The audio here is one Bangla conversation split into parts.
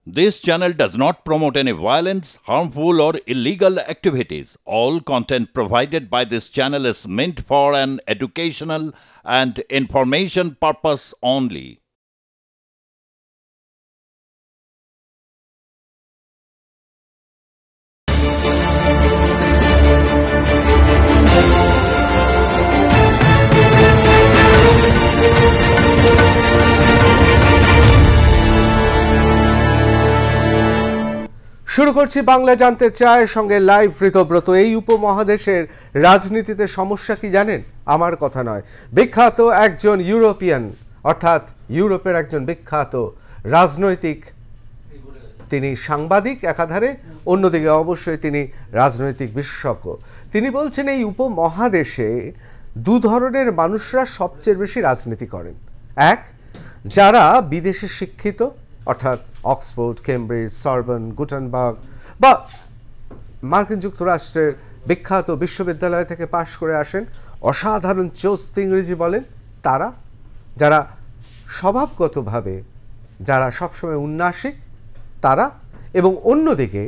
This channel does not promote any violence, harmful, or illegal activities. All content provided by this channel is meant for an educational and information purpose only. শুরু করছি বাংলা জানতে চায় সঙ্গে লাইভ ঋতব্রত। এই উপমহাদেশের রাজনীতিতে সমস্যা কি জানেন? আমার কথা নয়, বিখ্যাত একজন ইউরোপিয়ান অর্থাৎ ইউরোপের একজন বিখ্যাত রাজনৈতিক, তিনি সাংবাদিক একাধারে, অন্যদিকে অবশ্যই তিনি রাজনৈতিক বিশেষজ্ঞ। তিনি বলছেন এই উপমহাদেশে দু ধরনের মানুষরা সবচেয়ে বেশি রাজনীতি করেন। এক, যারা বিদেশে শিক্ষিত অর্থাৎ অক্সফোর্ড, কেমব্রিজ, সরবন, গুটেনবার্গ বা মার্কিন যুক্তরাষ্ট্রের বিখ্যাত বিশ্ববিদ্যালয় থেকে পাশ করে আসেন, অসাধারণ চোস্ত ইংরেজি বলেন, তারা যারা স্বভাবগতভাবে যারা সবসময় উন্নাসিক তারা, এবং অন্যদিকে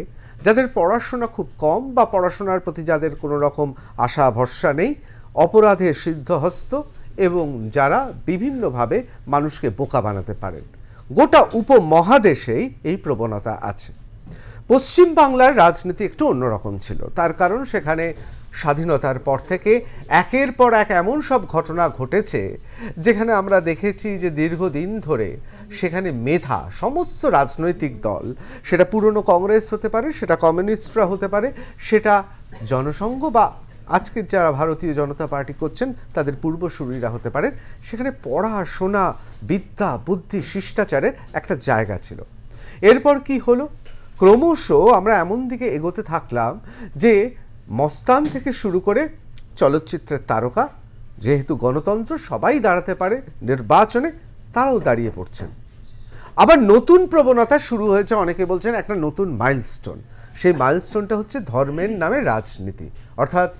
যাদের পড়াশোনা খুব কম বা পড়াশোনার প্রতি যাদের কোনো রকম আশা ভরসা নেই, অপরাধে সিদ্ধহস্ত এবং যারা বিভিন্নভাবে মানুষকে বোকা বানাতে পারেন। গোটা উপমহাদেশেই এই প্রবণতা আছে। পশ্চিম বাংলার রাজনীতি একটু অন্যরকম ছিল, তার কারণ সেখানে স্বাধীনতার পর থেকে একের পর এক এমন সব ঘটনা ঘটেছে যেখানে আমরা দেখেছি যে দীর্ঘদিন ধরে সেখানে মেধা সমস্ত রাজনৈতিক দল, সেটা পুরনো কংগ্রেস হতে পারে, সেটা কমিউনিস্টরা হতে পারে, সেটা জনসংঘ বা আজকে যারা ভারতীয় জনতা পার্টি করছেন তাদের পূর্বসূরীরা হতে পারে, সেখানে পড়াশোনা, বিদ্যা, বুদ্ধি, শিষ্টাচারের একটা জায়গা ছিল। এরপর কি হলো? ক্রমশ আমরা এমন দিকে এগোতে থাকলাম যে মস্তান থেকে শুরু করে চলচ্চিত্রের তারকা, যেহেতু গণতন্ত্র সবাই দাঁড়াতে পারে নির্বাচনে, তারাও দাঁড়িয়ে পড়ছেন। আবার নতুন প্রবণতা শুরু হয়েছে, অনেকে বলছেন একটা নতুন মাইলস্টোন। সেই মাইলস্টোনটা হচ্ছে ধর্মের নামে রাজনীতি, অর্থাৎ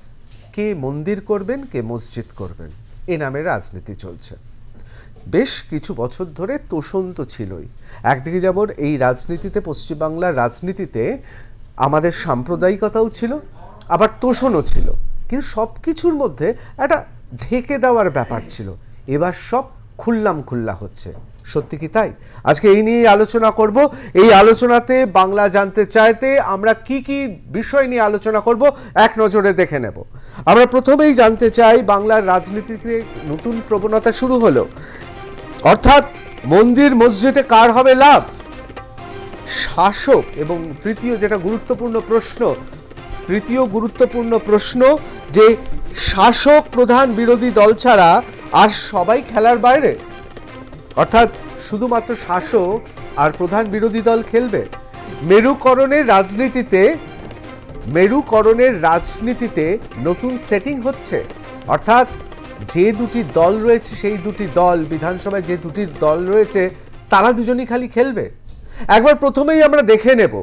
কে মন্দির করবেন, কে মসজিদ করবেন, এ নামে রাজনীতি চলছে। বেশ কিছু বছর ধরে তোষণ তো ছিলই। একদিকে যেমন এই রাজনীতিতে, পশ্চিমবাংলার রাজনীতিতে আমাদের সাম্প্রদায়িকতাও ছিল, আবার তোষণও ছিল, কিন্তু সব কিছুর মধ্যে একটা ঢেকে দেওয়ার ব্যাপার ছিল। এবার সব খুল্লাম খুল্লা হচ্ছে। সত্যি কি তাই? আজকে এই নিয়ে আলোচনা করব। এই আলোচনাতে বাংলা জানতে চাইতে আমরা কি কি বিষয় নিয়ে আলোচনা করব এক নজরে দেখে নেব। আমরা প্রথমেই জানতে চাই, বাংলার রাজনীতিতে নতুন প্রবণতা শুরু হলো, অর্থাৎ মন্দির মসজিদে কার হবে লাভ? শাসক। এবং তৃতীয় গুরুত্বপূর্ণ প্রশ্ন যে শাসক প্রধান বিরোধী দল ছাড়া আর সবাই খেলার বাইরে, অর্থাৎ শুধুমাত্র শাসক আর প্রধান বিরোধী দল খেলবে। মেরুকরণের রাজনীতিতে নতুন সেটিং হচ্ছে, অর্থাৎ যে দুটি দল রয়েছে সেই দুটি দল, বিধানসভায় যে দুটি দল রয়েছে তারা দুজনই খালি খেলবে। একবার প্রথমেই আমরা দেখে নেব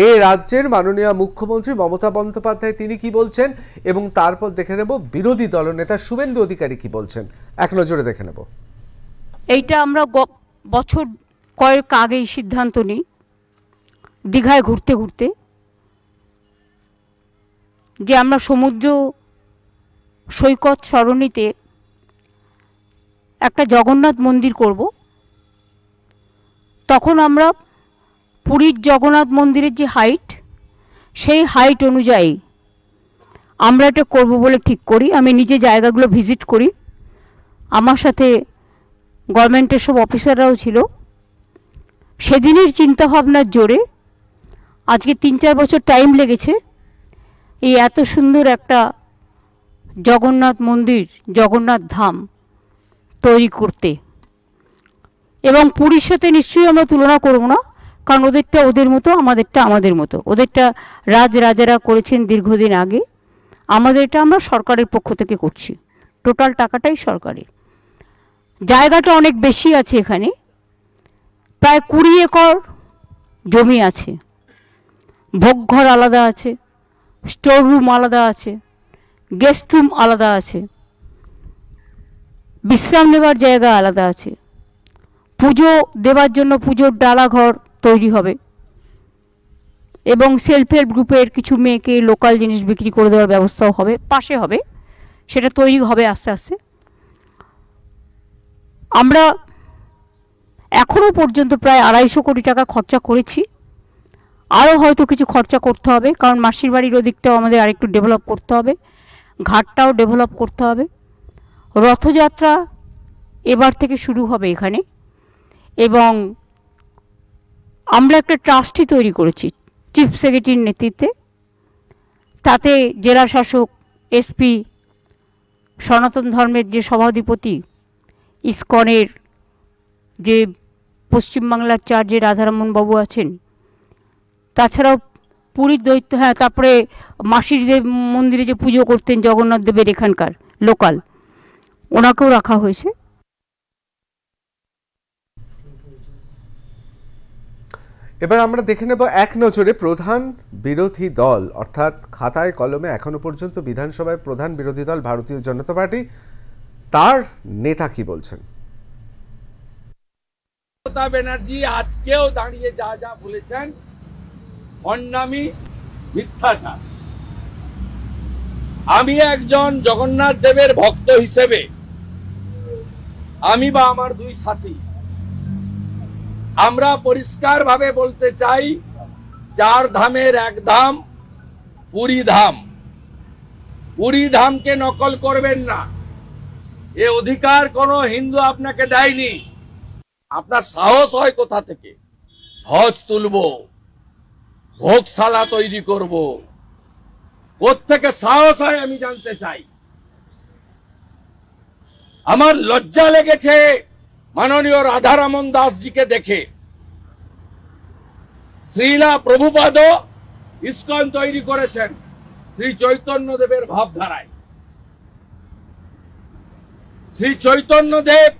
এই রাজ্যের মাননীয় মুখ্যমন্ত্রী মমতা বন্দ্যোপাধ্যায় তিনি কি বলছেন, এবং তারপর দেখে নেব বিরোধী দলনেতা শুভেন্দু অধিকারী কি বলছেন। এক নজরে দেখে নেব। এইটা আমরা বছর কয়েক আগেই সিদ্ধান্ত নিই, দীঘায় ঘুরতে ঘুরতে, যে আমরা সমুদ্র সৈকত সরণিতে একটা জগন্নাথ মন্দির করব। তখন আমরা পুরীর জগন্নাথ মন্দিরের যে হাইট, সেই হাইট অনুযায়ী আমরা এটা করব বলে ঠিক করি। আমি নিজে জায়গাগুলো ভিজিট করি, আমার সাথে গভর্নমেন্টের সব অফিসাররাও ছিল। সেদিনের চিন্তাভাবনার জোরে আজকে 3-4 বছর টাইম লেগেছে এই এত সুন্দর একটা জগন্নাথ মন্দির, জগন্নাথ ধাম তৈরি করতে। এবং পুরীর সাথে নিশ্চয়ই আমরা তুলনা করব না, কারণ ওদেরটা ওদের মতো, আমাদেরটা আমাদের মতো। ওদেরটা রাজারা করেছেন দীর্ঘদিন আগে, আমাদেরটা আমরা সরকারের পক্ষ থেকে করছি, টোটাল টাকাটাই সরকারের। জায়গাটা অনেক বেশি আছে, এখানে প্রায় 20 একর জমি আছে, ভোগঘর আলাদা আছে, স্টোর রুম আলাদা আছে, গেস্ট রুম আলাদা আছে, বিশ্রাম নেবার জায়গা আলাদা আছে, পুজো দেবার জন্য পুজোর ডালাঘর তৈরি হবে, এবং সেলফ হেল্প গ্রুপের কিছু মেয়েকে লোকাল জিনিস বিক্রি করে দেওয়ার ব্যবস্থাও হবে, পাশে হবে, সেটা তৈরি হবে আস্তে আস্তে। আমরা এখনও পর্যন্ত প্রায় 250 কোটি টাকা খরচা করেছি, আরও হয়তো কিছু খরচা করতে হবে, কারণ মাসির বাড়ির ওদিকটাও আমাদের আরেকটু ডেভেলপ করতে হবে, ঘাটটাও ডেভেলপ করতে হবে। রথযাত্রা এবার থেকে শুরু হবে এখানে, এবং আমরা একটা ট্রাস্টি তৈরি করেছি চিফ সেক্রেটারির নেতৃত্বে। তাতে জেলা শাসক, এসপি, সনাতন ধর্মের যে সভাধিপতি, ইসকনের যে পশ্চিমবাংলার চার্জে রাধারমণ বাবু আছেন, তাছাড়াও পুরীর দৈত্য, হ্যাঁ, তারপরে মাসির দেব মন্দিরে যে পুজো করতেন জগন্নাথ দেবের এখানকার লোকাল, ওনাকেও রাখা হয়েছে। এবার আমরা দেখে নেব এক নজরে প্রধান বিরোধী দল, অর্থাৎ খাতায় কলমে এখনো পর্যন্ত বিধানসভায় প্রধান বিরোধী দল ভারতীয় জনতা পার্টি, তার নেতা কি বলছেন। মমতা ব্যানার্জি আজকেও দাঁড়িয়ে যা যা বলেছেন ভণ্ডামি, মিথ্যাচার। আমি একজন জগন্নাথ দেবের ভক্ত হিসেবে, আমি বা আমার দুই সাথী, আমরা পরিষ্কার ভাবে বলতে চাই, 4 ধামের এক ধাম পুরী ধাম। পুরী ধামকে নকল করবেন না, এ অধিকার কোনো হিন্দু আপনাকে দেয়নি। আপনার সাহস হয় কোথা থেকে? ধ্বজ তুলব, ভোগশালা তৈরি করব, কোত্থেকে সাহস হয় আমি জানতে চাই। আমার লজ্জা লেগেছে মাননীয় রাধারমণ দাসজিকে দেখে। শ্রীলা প্রভুপাদ ইসকন তৈরি করেছেন শ্রী চৈতন্য দেবের ভাবধারায়। শ্রী চৈতন্য দেব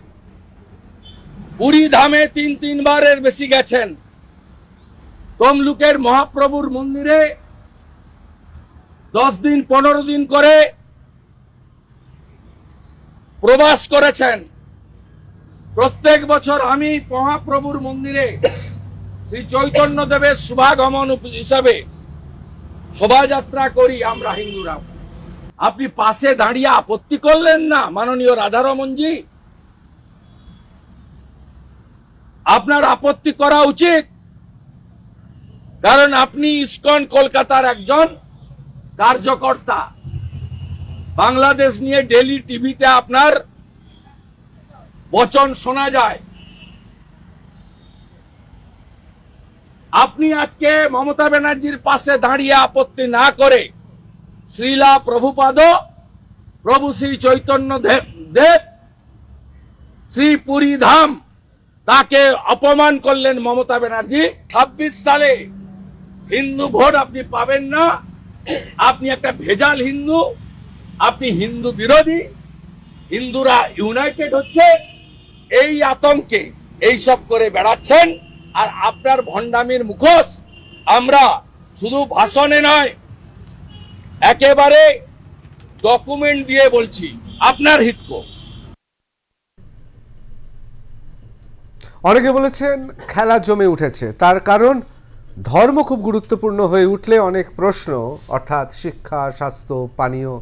পুরী ধামে 3 বারের বেশি গেছেন। তমলুকের মহাপ্রভুর মন্দিরে 10 দিন 15 দিন করে প্রবাস করেছেন। প্রত্যেক বছর আমি মহাপ্রভুর মন্দিরে শ্রী চৈতন্য দেবের শুভাগমন হিসাবে শোভাযাত্রা করি আমরা হিন্দুরা। আপনি পাশে দাঁড়িয়ে আপত্তি করলেন না মাননীয় রাধারমণজি? আপনার আপত্তি করা উচিত, কারণ আপনি ইসকন কলকাতার একজন কার্যকর্তা। বাংলাদেশ নিয়ে ডেলি টিভিতে আপনার বচন শোনা যায়। আপনি আজকে মমতা ব্যানার্জির পাশে দাঁড়িয়ে আপত্তি না করে শ্রীলা প্রভুপাদ, প্রভু শ্রী চৈতন্য দেব, শ্রী পুরী ধাম, তাকে অপমান করলেন মমতা ব্যানার্জি। 26 সালে হিন্দু ভোট আপনি পাবেন না। আপনি একটা ভেজাল হিন্দু, আপনি হিন্দু বিরোধী। হিন্দুরা ইউনাইটেড হচ্ছে এই আতঙ্কে এইসব করে বেড়াচ্ছেন। আর আপনার ভণ্ডামির মুখোশ আমরা শুধু ভাষণে নয়, একেবারে ডকুমেন্ট দিয়ে বলছি, আপনার হিতকো। অনেকে বলেছেন খেলা জমে উঠেছে, তার কারণ ধর্ম খুব গুরুত্বপূর্ণ হয়ে উঠলে অনেক প্রশ্ন, অর্থাৎ শিক্ষা, স্বাস্থ্য, পানীয়,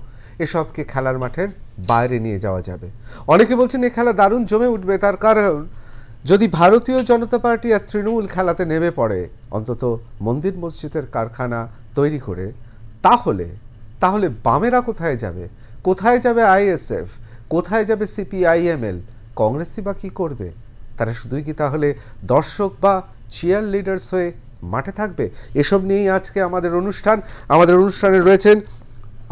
এসবকে খেলার মাঠের বাইরে নিয়ে যাওয়া যাবে। অনেকে বলছেন এই খেলা দারুণ জমে উঠবে, তার কারণ যদি ভারতীয় জনতা পার্টি আর তৃণমূল খেলাতে নেমে পড়ে, অন্তত মন্দির মসজিদের কারখানা তৈরি করে, তাহলে বামেরা কোথায় যাবে? কোথায় যাবে আইএসএফ? কোথায় যাবে সিপিআইএমএল? কংগ্রেসই বা কী করবে? তারা শুধুই কি তাহলে দর্শক বা চিয়ার লিডার্স হয়ে মাঠে থাকবে? এসব নিয়েই আজকে আমাদের অনুষ্ঠানে রয়েছেন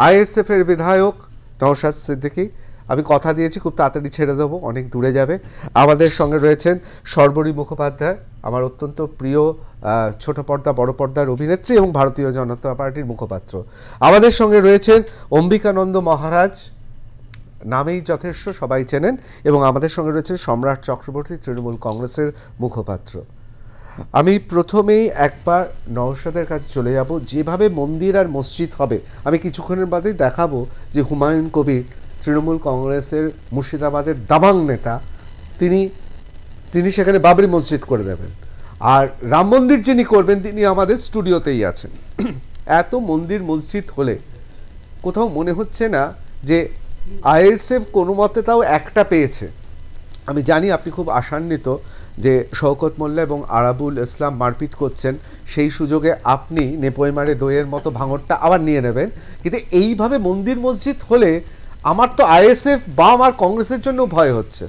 আইএসএফ এর বিধায়ক নওশাদ সিদ্দিকী। আমি কথা দিয়েছি খুব তাড়াতাড়ি ছেড়ে দেবো, অনেক দূরে যাবে। আমাদের সঙ্গে রয়েছেন শর্বরী মুখোপাধ্যায়, আমার অত্যন্ত প্রিয় ছোট পর্দা বড় পর্দার অভিনেত্রী এবং ভারতীয় জনতা পার্টির মুখপাত্র। আমাদের সঙ্গে রয়েছেন অম্বিকানন্দ মহারাজ, নামেই যথেষ্ট, সবাই চেনেন। এবং আমাদের সঙ্গে রয়েছেন সম্রাট চক্রবর্তী, তৃণমূল কংগ্রেসের মুখপাত্র। আমি প্রথমেই একবার নওশাদের কাছে চলে যাব। যেভাবে মন্দির আর মসজিদ হবে, আমি কিছুক্ষণের বাদেই দেখাবো যে হুমায়ুন কবির, তৃণমূল কংগ্রেসের মুর্শিদাবাদের দাবাং নেতা, তিনি সেখানে বাবরি মসজিদ করে দেবেন। আর রাম মন্দির যিনি করবেন তিনি আমাদের স্টুডিওতেই আছেন। এত মন্দির মসজিদ হলে কোথাও মনে হচ্ছে না যে আইএসএফ কোনো মতে তাও একটা পেয়েছে? আমি জানি আপনি খুব আশান্বিত যে শওকত মোল্লা এবং আরাবুল ইসলাম মারপিট করছেন, সেই সুযোগে আপনি নেপোয় মারে দইয়ের মতো ভাঙরটা আবার নিয়ে নেবেন, কিন্তু এইভাবে মন্দির মসজিদ হলে আমার তো আইএসএফ বাম আর কংগ্রেসের জন্য ভয় হচ্ছে।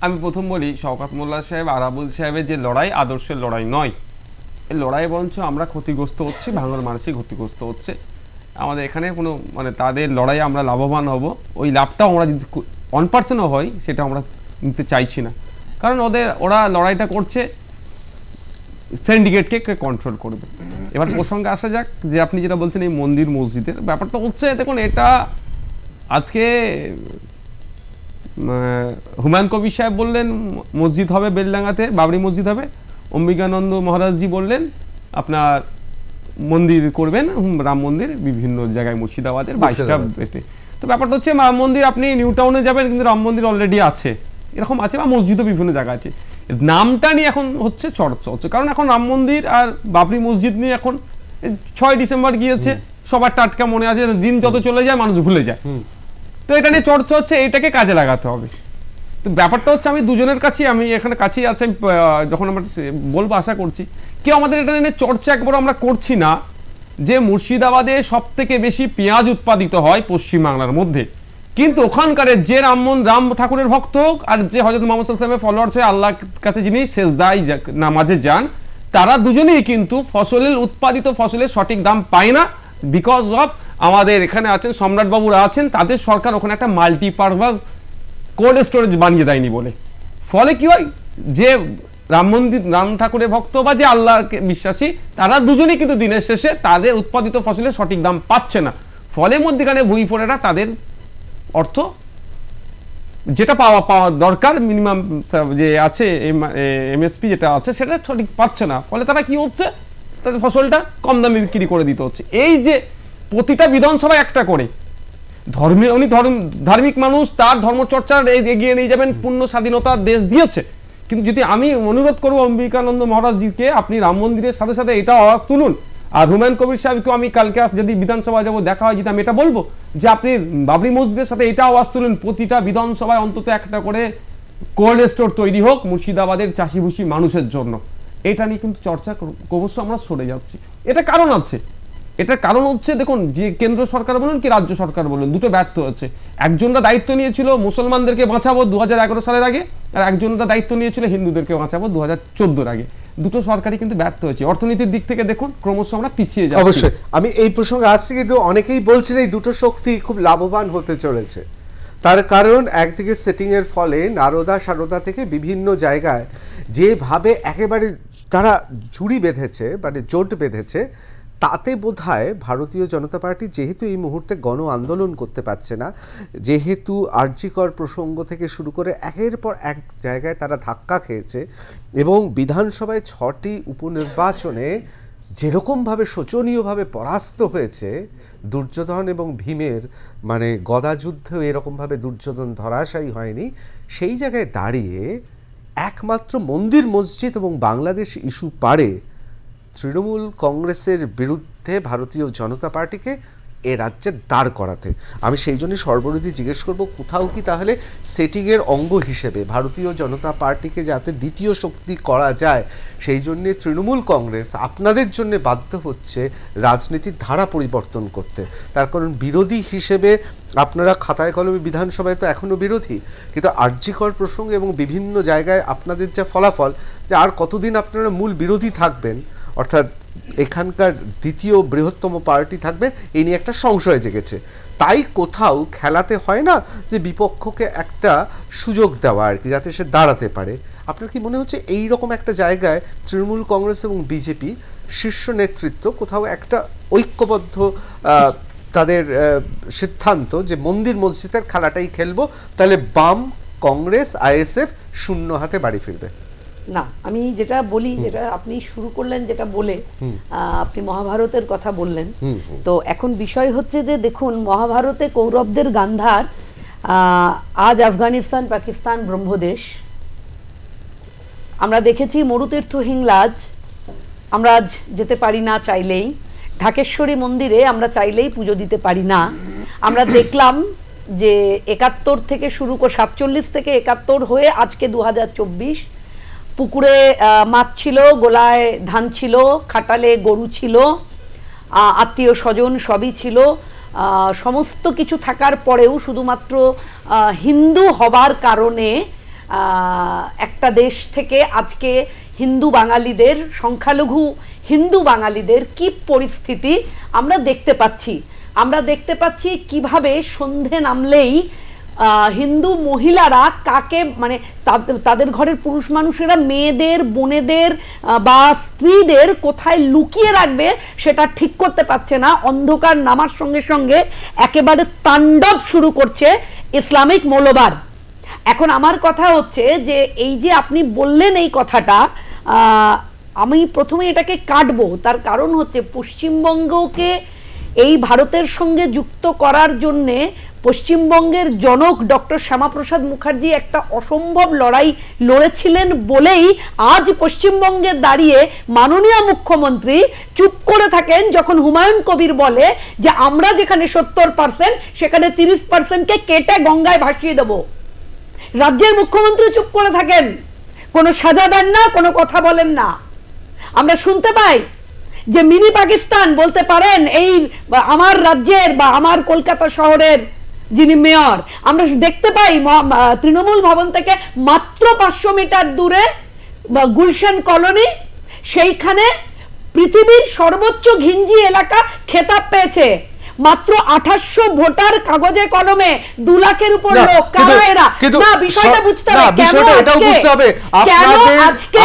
আমি প্রথম বলি, শওকত মোল্লা সাহেব আরাবুল সাহেবের যে লড়াই আদর্শের লড়াই নয়, এই লড়াই বরঞ্চ আমরা ক্ষতিগ্রস্ত হচ্ছি, ভাঙর মানুষই ক্ষতিগ্রস্ত হচ্ছে। আমাদের এখানে কোনো মানে তাদের লড়াই আমরা লাভবান হব, ওই লাভটাও আমরা যদি 1%ও হয় সেটা আমরা নিতে চাইছি না। কারণ ওরা লড়াইটা করছে সিন্ডিকেটকে কন্ট্রোল করবে। এবার প্রসঙ্গে আসা যাক, যে আপনি যেটা বলছেন এই মন্দির মসজিদের ব্যাপারটা হচ্ছে, দেখুন এটা আজকে হুমায়ুন কবির সাহেব বললেন মসজিদ হবে বেলডাঙ্গাতে, বাবরি মসজিদ হবে। অম্বিকানন্দ মহারাজজি বললেন আপনার মন্দির করবেন, রাম মন্দির বিভিন্ন জায়গায়, মুর্শিদাবাদের 22টা এতে। তো ব্যাপারটা হচ্ছে রাম মন্দির আপনি নিউ টাউনে যাবেন কিন্তু রাম মন্দির অলরেডি আছে, এরকম আছে, বা মসজিদও বিভিন্ন জায়গা আছে। নামটা নিয়ে এখন হচ্ছে চর্চা হচ্ছে, কারণ এখন রাম মন্দির আর বাবরি মসজিদ নিয়ে এখন 6 ডিসেম্বর গিয়েছে, সবার টাটকা মনে আছে, দিন যত চলে যায় মানুষ ভুলে যায়। তো এটা নিয়ে চর্চা হচ্ছে, এটাকে কাজে লাগাতে হবে। তো ব্যাপারটা হচ্ছে আমি দুজনের কাছেই, আমি এখানে কাছেই আছে, যখন আমরা বলবো আশা করছি কেউ আমাদের এটা নিয়ে চর্চা একবার আমরা করছি না যে মুর্শিদাবাদে সব থেকে বেশি পেঁয়াজ উৎপাদিত হয় পশ্চিমবাংলার মধ্যে, কিন্তু ওখানকার যে রাম ঠাকুরের ভক্ত হোক আর যে হযরত মুহাম্মদ সাল্লাল্লাহু আলাইহি ওয়াসাল্লামের ফলোয়ার্স হয়ে আল্লাহর কাছে যিনি সেজদায় নামাজে যান, তারা দুজনেই কিন্তু ফসলের উৎপাদিত ফসলের সঠিক দাম পায় না, বিকজ অফ আমাদের এখানে আছেন সম্রাট বাবুরা আছেন, তাদের সরকার ওখানে একটা মাল্টিপারপাস কোল্ড স্টোরেজ বানিয়ে দেয়নি বলে। ফলে কি হয়, যে রাম মন্দির রাম ঠাকুরের ভক্ত বা যে আল্লাহকে বিশ্বাসী, তারা দুজনেই কিন্তু দিনের শেষে তাদের উৎপাদিত ফসলের সঠিক দাম পাচ্ছে না। ফলে মধ্যখানে ভুঁইফোড়েরা তাদের অর্থ যেটা পাওয়া দরকার মিনিমাম যে আছে এমএসপি যেটা আছে সেটা সঠিক পাচ্ছে না। ফলে তারা কি হচ্ছে, তাদের ফসলটা কম দামে বিক্রি করে দিতে হচ্ছে। এই যে প্রতিটা বিধানসভায় একটা করে উনি ধার্মিক মানুষ, তার ধর্মচর্চার এগিয়ে নিয়ে যাবেন, পূর্ণ স্বাধীনতার দেশ দিয়েছে। কিন্তু যদি আমি অনুরোধ করবো অম্বিকানন্দ মহারাজজিকে, আপনি রাম মন্দিরের সাথে সাথে এটা আওয়াজ তুলুন। আর হুমায়ুন কবির সাহেবকেও আমি কালকে যদি বিধানসভা যাবো দেখা হয়, যদি আমি এটা বলবো যে আপনি বাবরি মসজিদের সাথে এটা আওয়াজ তুলুন, প্রতিটা বিধানসভায় অন্তত একটা করে কোল্ড স্টোর তৈরি হোক মুর্শিদাবাদের চাষিভুষি মানুষের জন্য। এটা নিয়ে কিন্তু চর্চা ক্রমশ আমরা সরে যাচ্ছি। এটা কারণ আছে, এটার কারণ হচ্ছে দেখুন, যে কেন্দ্র সরকার বলুন কি রাজ্য সরকার বলুন, দুটো ব্যর্থ হচ্ছে। একজনরা দায়িত্ব নিয়েছিল মুসলমানদেরকে বাঁচাবো 2011 সালের আগে, আর একজনরা দায়িত্ব নিয়েছিল হিন্দুদেরকে বাঁচাবো 2014 আগে। দুটো সরকারই কিন্তু ব্যর্থ হয়েছে। অর্থনীতির দিক থেকে দেখুন ক্রমশ আমরা পিছিয়ে যাচ্ছি। অবশ্যই আমি এই প্রসঙ্গে আসছি, কিন্তু অনেকেই বলছেন এই দুটো শক্তি খুব লাভবান হতে চলেছে। তার কারণ একদিকে সেটিংয়ের ফলে নারদা সারদা থেকে বিভিন্ন জায়গায় যেভাবে একেবারে তারা জুড়ি বেঁধেছে, মানে জোট বেঁধেছে, তাতে বোধহয় ভারতীয় জনতা পার্টি যেহেতু এই মুহূর্তে গণ আন্দোলন করতে পারছে না, যেহেতু আরজিকর প্রসঙ্গ থেকে শুরু করে একের পর এক জায়গায় তারা ধাক্কা খেয়েছে, এবং বিধানসভায় 6টি উপনির্বাচনে যেরকমভাবে শোচনীয়ভাবে পরাস্ত হয়েছে দুর্যোধন এবং ভীমের, মানে গদাযুদ্ধেও এরকমভাবে দুর্যোধন ধরাশায়ী হয়নি, সেই জায়গায় দাঁড়িয়ে একমাত্র মন্দির মসজিদ এবং বাংলাদেশ ইস্যু পারে তৃণমূল কংগ্রেসের বিরুদ্ধে ভারতীয় জনতা পার্টিকে এ রাজ্যে দাঁড় করাতে। আমি সেই জন্যই সর্বরোধী জিজ্ঞেস করব, কোথাও কি তাহলে সেটিংয়ের অঙ্গ হিসেবে ভারতীয় জনতা পার্টিকে যাতে দ্বিতীয় শক্তি করা যায়, সেই জন্যে তৃণমূল কংগ্রেস আপনাদের জন্য বাধ্য হচ্ছে রাজনীতির ধারা পরিবর্তন করতে। তার কারণ বিরোধী হিসেবে আপনারা খাতায় কলমে বিধানসভায় তো এখনও বিরোধী, কিন্তু আরজিকর প্রসঙ্গে এবং বিভিন্ন জায়গায় আপনাদের যা ফলাফল, যে আর কতদিন আপনারা মূল বিরোধী থাকবেন, অর্থাৎ এখানকার দ্বিতীয় বৃহত্তম পার্টি থাকবে, এই নিয়ে একটা সংশয় জেগেছে। তাই কোথাও খেলাতে হয় না যে বিপক্ষকে একটা সুযোগ দেওয়া আর কি, যাতে সে দাঁড়াতে পারে। আপনার কি মনে হচ্ছে এই রকম একটা জায়গায় তৃণমূল কংগ্রেস এবং বিজেপি শীর্ষ নেতৃত্ব কোথাও একটা ঐক্যবদ্ধ তাদের সিদ্ধান্ত যে মন্দির মসজিদের খেলাটাই খেলবো, তাহলে বাম কংগ্রেস আইএসএফ শূন্য হাতে বাড়ি ফিরবে? না, আমি যেটা বলি, যেটা আপনি শুরু করলেন যেটা বলে, আপনি মহাভারতের কথা বললেন, তো এখন বিষয় হচ্ছে যে দেখুন, মহাভারতে কৌরবদের গান্ধার, আজ আফগানিস্তান পাকিস্তান ব্রহ্মদেশ, আমরা দেখেছি মরুতীর্থ হিংলাজ আমরা আজ যেতে পারি না চাইলেই, ঢাকেশ্বরী মন্দিরে আমরা চাইলেই পুজো দিতে পারি না। আমরা দেখলাম যে 71 থেকে শুরু করে 47 থেকে 71 হয়ে আজকে 2024, পুকুরে মাছ ছিল, গোলায় ধান ছিল, খাটালে গরু ছিল, আত্মীয় স্বজন সবই ছিল, সমস্ত কিছু থাকার পরেও শুধুমাত্র হিন্দু হবার কারণে একটা দেশ থেকে আজকে হিন্দু বাঙালিদের, সংখ্যালঘু হিন্দু বাঙালিদের কি পরিস্থিতি আমরা দেখতে পাচ্ছি। আমরা দেখতে পাচ্ছি কিভাবে সন্ধে নামলেই হিন্দু মহিলারা কাকে, মানে তাদের ঘরের পুরুষ মানুষেরা মেয়েদের, বোনেদের বা স্ত্রীদের কোথায় লুকিয়ে রাখবে সেটা ঠিক করতে পারছে না। অন্ধকার নামার সঙ্গে সঙ্গে একেবারে তাণ্ডব শুরু করছে ইসলামিক মৌলবাদ। এখন আমার কথা হচ্ছে যে এই যে আপনি বললেন এই কথাটা, আমি প্রথমে এটাকে কাটবো। তার কারণ হচ্ছে পশ্চিমবঙ্গকে এই ভারতের সঙ্গে যুক্ত করার জন্যে পশ্চিমবঙ্গের জনক ডক্টর শ্যামাপ্রসাদ মুখার্জি একটা অসম্ভব লড়াই লড়েছিলেন বলেই আজ পশ্চিমবঙ্গে দাঁড়িয়ে মাননীয় মুখ্যমন্ত্রী চুপ করে থাকেন যখন হুমায়ুন কবির বলে যে আমরা যেখানে 70% সেখানে 30%কে কেটে গঙ্গায় ভাসিয়ে দেব। রাজ্যের মুখ্যমন্ত্রী চুপ করে থাকেন, কোনো সাজা দেন না, কোনো কথা বলেন না। আমরা শুনতে পাই যে মিনি পাকিস্তান বলতে পারেন এই আমার রাজ্যের বা আমার কলকাতা শহরের যিনি মেয়র। আমরা দেখতে পাই তৃণমূল ভবন থেকে মাত্র 500 মিটার দূরে গুলশান কলোনি, সেইখানে পৃথিবীর সর্বোচ্চ ঘিঞ্জি এলাকা খেতাব পেয়েছে। মাত্র 2800 ভোটার কাগজে কলমে 2 লাখের উপর লোক। কারা এরা? না, বিষয়টা বুঝতে হবে। বিষয়টা এটাও বুঝতে হবে,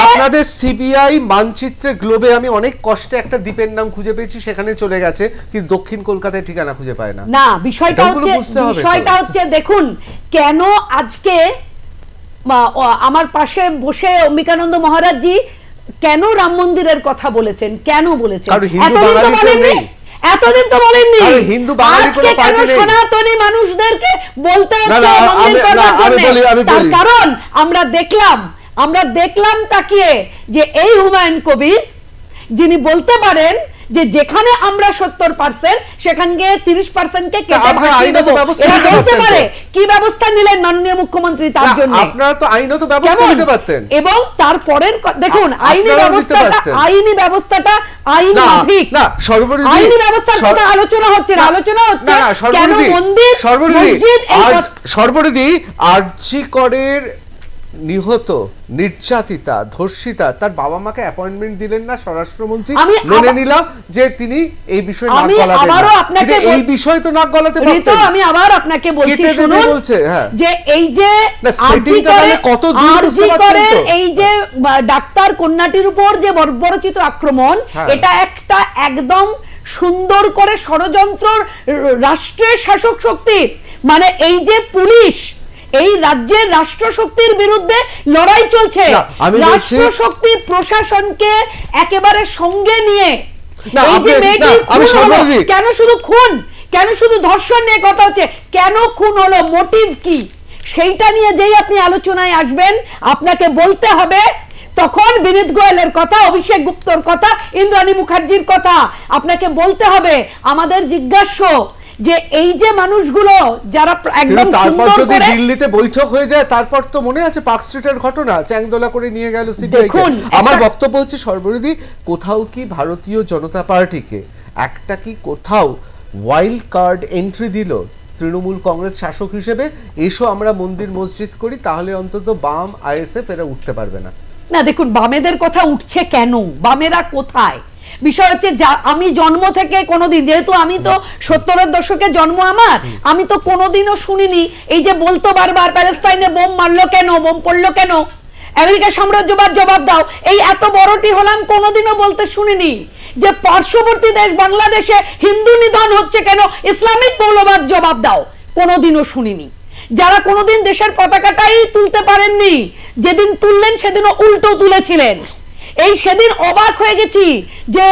আপনাদের সিবিআই মানচিত্রে গ্লোবে আমি অনেক কষ্টে একটা দ্বীপের নাম খুঁজে পেয়েছি, সেখানে চলে গেছে, কিন্তু দক্ষিণ কলকাতায় ঠিকানা খুঁজে পায় না। না, বিষয়টা হচ্ছে দেখুন কেন আজকে আমার পাশে বসে অম্বিকানন্দ মহারাজজি কেন রাম মন্দিরের কথা বলেছেন, কেন বলেছেন? এতদিন তো বলেননি। আজকে কেন সনাতনী মানুষদেরকে বলতে হচ্ছে মন্দির করার জন্য? তার কারণ আমরা দেখলাম তাকিয়ে যে এই হুমায়ুন কবির যিনি বলতে পারেন যে যেখানে আমরা 70% সেখানে 30%কে কেটে ভাসিয়ে দেব, এটা বলতে পারে। কি ব্যবস্থা নিলেন মাননীয় মুখ্যমন্ত্রী তার জন্য? আপনারা তো আইনত ব্যবস্থা নিতে পারতেন। এবং তারপরের দেখুন আইনি ব্যবস্থাটা আইন মাফিক না। সর্বোপরি আইনি ব্যবস্থার কথা আলোচনা হচ্ছে না, আলোচনা হচ্ছে কেন মন্দির মসজিদ। সর্বোপরি আরজি করের নিহত, নির্যাতিতা, ধর্ষিতা তার বাবা মাকে অ্যাপয়েন্টমেন্ট দিলেন না স্বরাষ্ট্রমন্ত্রী। মেনে নিলাম যে তিনি এই বিষয়ে নাক গলাবেন না, কিন্তু এই বিষয় তো নাক গলাতে পারতেন। আমি আবার আপনাকে বলছি শুনুন যে এই যে এই যে ডাক্তার কন্যাটির উপর যে বর্বরচিত আক্রমণ, এটা একটা একদম সুন্দর করে ষড়যন্ত্র রাষ্ট্রের শাসক শক্তি, মানে এই যে পুলিশ এই রাজ্যের রাষ্ট্রশক্তির বিরুদ্ধে লড়াই চলছে। রাষ্ট্রশক্তি প্রশাসনকে একেবারে সঙ্গে নিয়ে কেন শুধু খুন, কেন শুধু ধর্ষণ নিয়ে কথা হচ্ছে, কেন খুন হলো, মোটিভ কি, সেইটা নিয়ে যেই আপনি আলোচনায় আসবেন আপনাকে বলতে হবে তখন বিনীত গোয়েলের কথা, অভিষেক গুপ্তর কথা, ইন্দ্রাণী মুখার্জির কথা আপনাকে বলতে হবে। আমাদের জিজ্ঞাস্য যে এই যে মানুষগুলো যারা একদম তারপর যদি দিল্লিতে বৈঠক হয়ে যায়, তারপর তো মনে আছে পার্ক স্ট্রিটের ঘটনা, চ্যাংদোলা করে নিয়ে গেল সিবিআই। আমার বক্তব্য হচ্ছে সর্বরিদি কোথাও কি ভারতীয় জনতা পার্টিকে একটা কি কোথাও ওয়াইল্ড কার্ড এন্ট্রি দিল তৃণমূল কংগ্রেস শাসক হিসেবে, এসো আমরা মন্দির মসজিদ করি, তাহলে অন্তত বাম আইএসএফ এরা উঠতে পারবে না? না দেখুন, বামেদের কথা উঠছে কেন, বামেরা কোথায়? বিষয় হচ্ছে আমি জন্ম থেকে কোনোদিন, যেহেতু আমি তো 70-এর দশকে জন্ম আমার, আমি তো কোনোদিনও শুনিনি এই যে বলতো বারবার প্যালেস্টাইনে বোম মারলো কেন, বোম পড়লো কেন, আমেরিকা সাম্রাজ্যবাদ জবাব দাও। এই এত বড়টি হলাম কোনোদিনও বলতে শুনিনি যে পার্শ্ববর্তী দেশ বাংলাদেশে হিন্দু নিধন হচ্ছে কেন, ইসলামিক মৌলবাদ জবাব দাও, কোনোদিনও শুনিনি। যারা কোনোদিন দেশের পতাকাটাই তুলতে পারেননি, যেদিন তুললেন সেদিনও উল্টো তুলেছিলেন। এই সেদিন অবাক হয়ে গেছি যে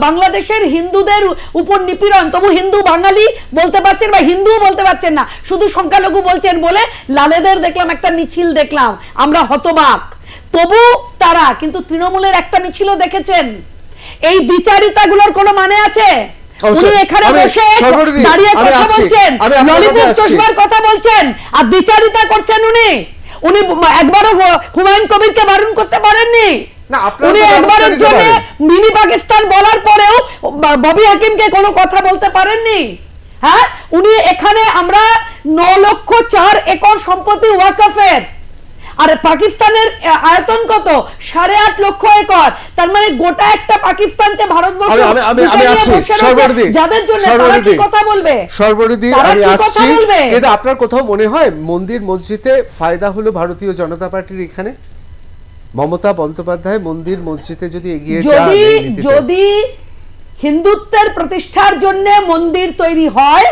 বাংলাদেশের হিন্দুদের উপর নিপীড়ন, তবু হিন্দু বাঙালি বলতে পারছেন বা হিন্দুও বলতে পারছেন না, শুধু সংখ্যালঘু বলছেন বলে লালেদের দেখলাম একটা মিছিল দেখলাম, আমরা হতবাক। তবু তারা কিন্তু তৃণমূলের একটা মিছিল দেখেছেন। এই বিচারিতাগুলোর কোনো মানে আছে? উনি এখানে বসে দাঁড়িয়ে কথা বলছেন, ললিত চশমার কথা বলছেন, আর বিচারিতা করছেন উনি। উনি একবারও হুমায়ুন কবিরকে বারণ করতে পারেননি। উনি একবারের জন্য মিনি পাকিস্তান বলার পরেও ববি হাকিমকে কোনো কথা বলতে পারেননি। হ্যাঁ, উনি এখানে আমরা 9,04 একর সম্পত্তি ওয়াকফের, আর পাকিস্তানের আয়তন কত? 8.5 লক্ষ একর। তার মানে গোটা একটা পাকিস্তানকে ভারতবর্ষ যাদের জন্য তারা কি কথা বলবে? সর্বরিদি আমি আসছি, কিন্তু আপনার কোথাও মনে হয় মন্দির মসজিদে ফায়দা হলো ভারতীয় জনতা পার্টির? এখানে মমতা বন্দ্যোপাধ্যায় মন্দির মসজিদে যদি এগিয়ে যান, যদি হিন্দুত্বের প্রতিষ্ঠার জন্য মন্দির তৈরি হয়,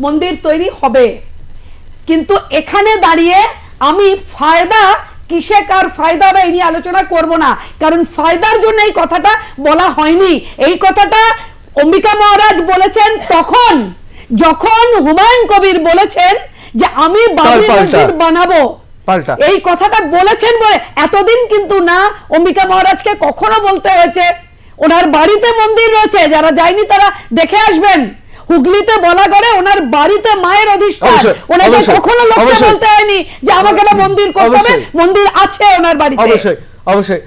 মন্দির তৈরি হবে, কিন্তু এখানে দাঁড়িয়ে আমি ফায়দা কিসে কার ফায়দা হবে এই নিয়ে আলোচনা করব না, কারণ ফায়দার জন্য এই কথাটা বলা হয়নি। এই কথাটা অম্বিকা মহারাজ বলেছেন তখন যখন হুমায়ুন কবির বলেছেন যে আমি বাবরি মসজিদ বানাবো, এই কথাটা বলেছেন বলে এতদিন কিন্তু না অম্বিকা মহারাজকে কখনো বলতে হয়েছে ওনার বাড়িতে মন্দির রয়েছে, যারা যায়নি তারা দেখে আসবেন। হুগলিতে বলা করে ওনার বাড়িতে মায়ের অধিষ্ঠান, ওনাকে কখনো লোককে বলতে হয়নি যে আমাকে একটা মন্দির করতে হবে, মন্দির আছে ওনার বাড়িতে। অবশ্যই অবশ্যই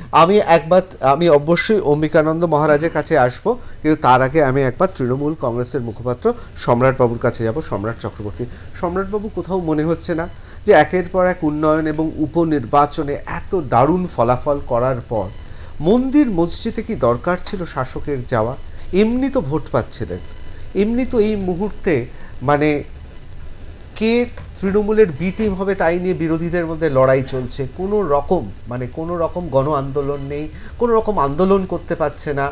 আমি অবশ্যই অম্বিকানন্দ মহারাজের কাছে আসবো, কিন্তু তার আগে আমি একবার তৃণমূল কংগ্রেসের মুখপাত্র সম্রাট বাবুর কাছে যাব। সম্রাট চক্রবর্তী, সম্রাট বাবু, কোথাও মনে হচ্ছে না যে একের পর এক উন্নয়ন এবং উপনির্বাচনে এত দারুণ ফলাফল করার পর মন্দির মসজিদে কি দরকার ছিল শাসকের যাওয়া? এমনি তো ভোট পাচ্ছিলেন, এমনি তো এই মুহূর্তে মানে কে তৃণমূলের বি টিম হবে তাই নিয়ে বিরোধীদের মধ্যে লড়াই চলছে। কোনো রকম গণ আন্দোলন নেই, কোনো রকম আন্দোলন করতে পারছে না,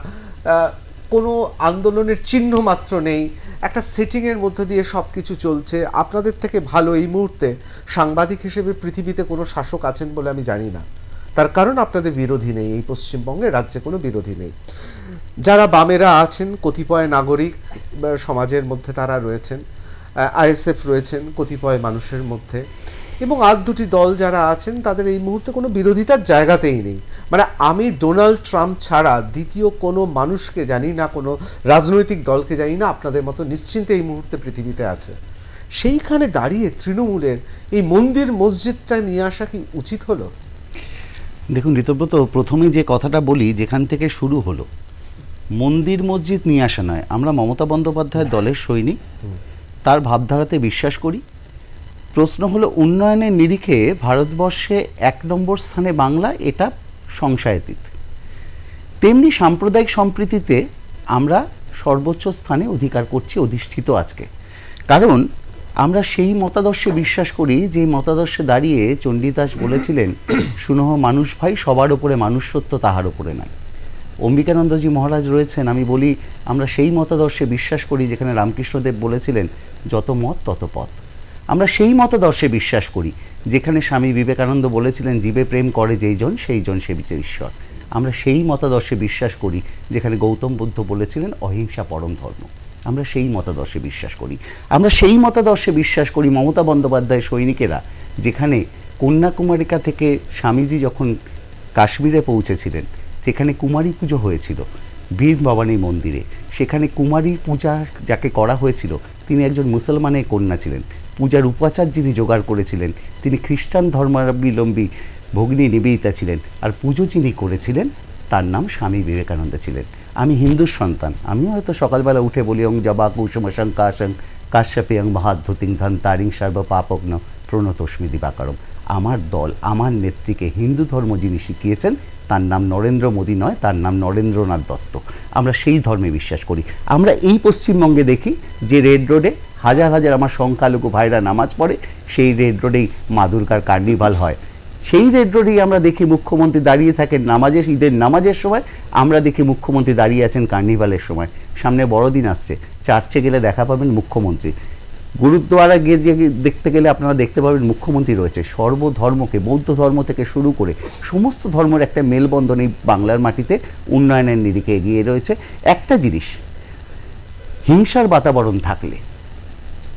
কোনো আন্দোলনের চিহ্ন মাত্র নেই, একটা সেটিংয়ের মধ্যে দিয়ে সব কিছু চলছে। আপনাদের থেকে ভালো এই মুহূর্তে সাংবাদিক হিসেবে পৃথিবীতে কোনো শাসক আছেন বলে আমি জানি না। তার কারণ আপনাদের বিরোধী নেই, এই পশ্চিমবঙ্গে রাজ্যে কোনো বিরোধী নেই। যারা বামেরা আছেন কতিপয় নাগরিক সমাজের মধ্যে তারা রয়েছেন, আইএসএফ রয়েছেন কতিপয় মানুষের মধ্যে, এবং আর দুটি দল যারা আছেন তাদের এই মুহূর্তে কোনো বিরোধিতার জায়গাতেই নেই। মানে আমি ডোনাল্ড ট্রাম্প ছাড়া দ্বিতীয় কোনো মানুষকে জানি না, কোনো রাজনৈতিক দলকে জানি না আপনাদের মতো নিশ্চিন্তে এই মুহূর্তে পৃথিবীতে আছে। সেইখানে দাঁড়িয়ে তৃণমূলের এই মন্দির মসজিদটা নিয়ে আসা কি উচিত হলো? দেখুন ঋতব্রত, প্রথমে যে কথাটা বলি, যেখান থেকে শুরু হলো, মন্দির মসজিদ নিয়ে আসা নয়। আমরা মমতা বন্দ্যোপাধ্যায়ের দলের সৈনিক, তার ভাবধারাতে বিশ্বাস করি। প্রশ্ন হলো উন্নয়নের নিরিখে ভারতবর্ষে 1 নম্বর স্থানে বাংলা, এটা সংশয়াতীত। তেমনি সাম্প্রদায়িক সম্প্রীতিতে আমরা সর্বোচ্চ স্থানে অধিকার করছি, অধিষ্ঠিত আজকে। কারণ আমরা সেই মতাদর্শে বিশ্বাস করি যে মতাদর্শে দাঁড়িয়ে চণ্ডীদাস বলেছিলেন, শুনহ মানুষ ভাই, সবার ওপরে মানুষ সত্য, তাহার ওপরে নাই। অম্বিকানন্দজি মহারাজ রয়েছেন, আমি বলি আমরা সেই মতাদর্শে বিশ্বাস করি যেখানে রামকৃষ্ণদেব বলেছিলেন যত মত তত পথ। আমরা সেই মতাদর্শে বিশ্বাস করি যেখানে স্বামী বিবেকানন্দ বলেছিলেন জীবে প্রেম করে যেই জন সেই জন সেবিছে ঈশ্বর। আমরা সেই মতাদর্শে বিশ্বাস করি যেখানে গৌতম বুদ্ধ বলেছিলেন অহিংসা পরম ধর্ম। আমরা সেই মতাদর্শে বিশ্বাস করি। আমরা সেই মতাদর্শে বিশ্বাস করি মমতা বন্দ্যোপাধ্যায় সৈনিকেরা, যেখানে কন্যাকুমারিকা থেকে স্বামীজি যখন কাশ্মীরে পৌঁছেছিলেন, সেখানে কুমারী পুজো হয়েছিল বীর ভবানী মন্দিরে। সেখানে কুমারী পূজা যাকে করা হয়েছিল তিনি একজন মুসলমানের কন্যা ছিলেন। পূজার উপাচার যিনি জোগাড় করেছিলেন তিনি খ্রিস্টান ধর্মাবলম্বী ভগ্নী নিবেদিতা ছিলেন, আর পুজো যিনি করেছিলেন তার নাম স্বামী বিবেকানন্দ ছিলেন। আমি হিন্দুর সন্তান, আমি হয়তো সকালবেলা উঠে বলি অং জবা কুসুমসং কাশং কাশ্যপেয়ং মহাদ্ভুতিং ধন তারিং সর্ব পাপগ্ন প্রণতস্মি দিবাকরম। আমার দল, আমার নেত্রীকে হিন্দু ধর্ম যিনি শিখিয়েছেন তার নাম নরেন্দ্র মোদী নয়, তার নাম নরেন্দ্রনাথ দত্ত। আমরা সেই ধর্মে বিশ্বাস করি। আমরা এই পশ্চিমবঙ্গে দেখি যে রেড রোডে হাজার হাজার আমার সংখ্যালঘু ভাইরা নামাজ পড়ে, সেই রেড রোডেই মা দুর্গার কার্নিভাল হয়। সেই রেড রোডেই আমরা দেখি মুখ্যমন্ত্রী দাঁড়িয়ে থাকেন নামাজের, ঈদের নামাজের সময় আমরা দেখি মুখ্যমন্ত্রী দাঁড়িয়ে আছেন কার্নিভালের সময়। সামনে বড়দিন আসছে, চার্চে গেলে দেখা পাবেন মুখ্যমন্ত্রী, গুরুদ্বারা গিয়ে দেখতে গেলে আপনারা দেখতে পাবেন মুখ্যমন্ত্রী রয়েছে। সর্বধর্মকে, বৌদ্ধ ধর্ম থেকে শুরু করে সমস্ত ধর্মের একটা মেলবন্ধন এই বাংলার মাটিতে উন্নয়নের নিরিখে এগিয়ে রয়েছে। একটা জিনিস, হিংসার বাতাবরণ থাকলে,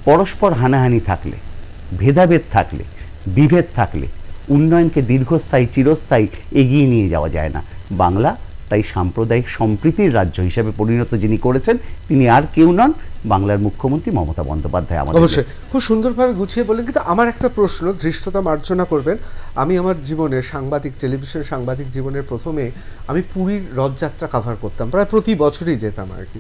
পরস্পর হানাহানি থাকলে, ভেদাভেদ থাকলে, বিভেদ থাকলে উন্নয়নকে দীর্ঘস্থায়ী চিরস্থায়ী এগিয়ে নিয়ে যাওয়া যায় না। বাংলা তাই সাম্প্রদায়িক সম্প্রীতির রাজ্য হিসেবে পরিণত যিনি করেছেন তিনি আর কেউ নন, বাংলার মুখ্যমন্ত্রী মমতা বন্দ্যোপাধ্যায়। আমাদের অবশ্যই খুব সুন্দরভাবে গুছিয়ে বললেন, কিন্তু আমার একটা প্রশ্ন, ধৃষ্টতা মার্জনা করবেন। আমি আমার জীবনের টেলিভিশন সাংবাদিক জীবনের প্রথমে আমি পুরীর রথযাত্রা কভার করতাম, প্রায় প্রতি বছরই যেতাম আর কি।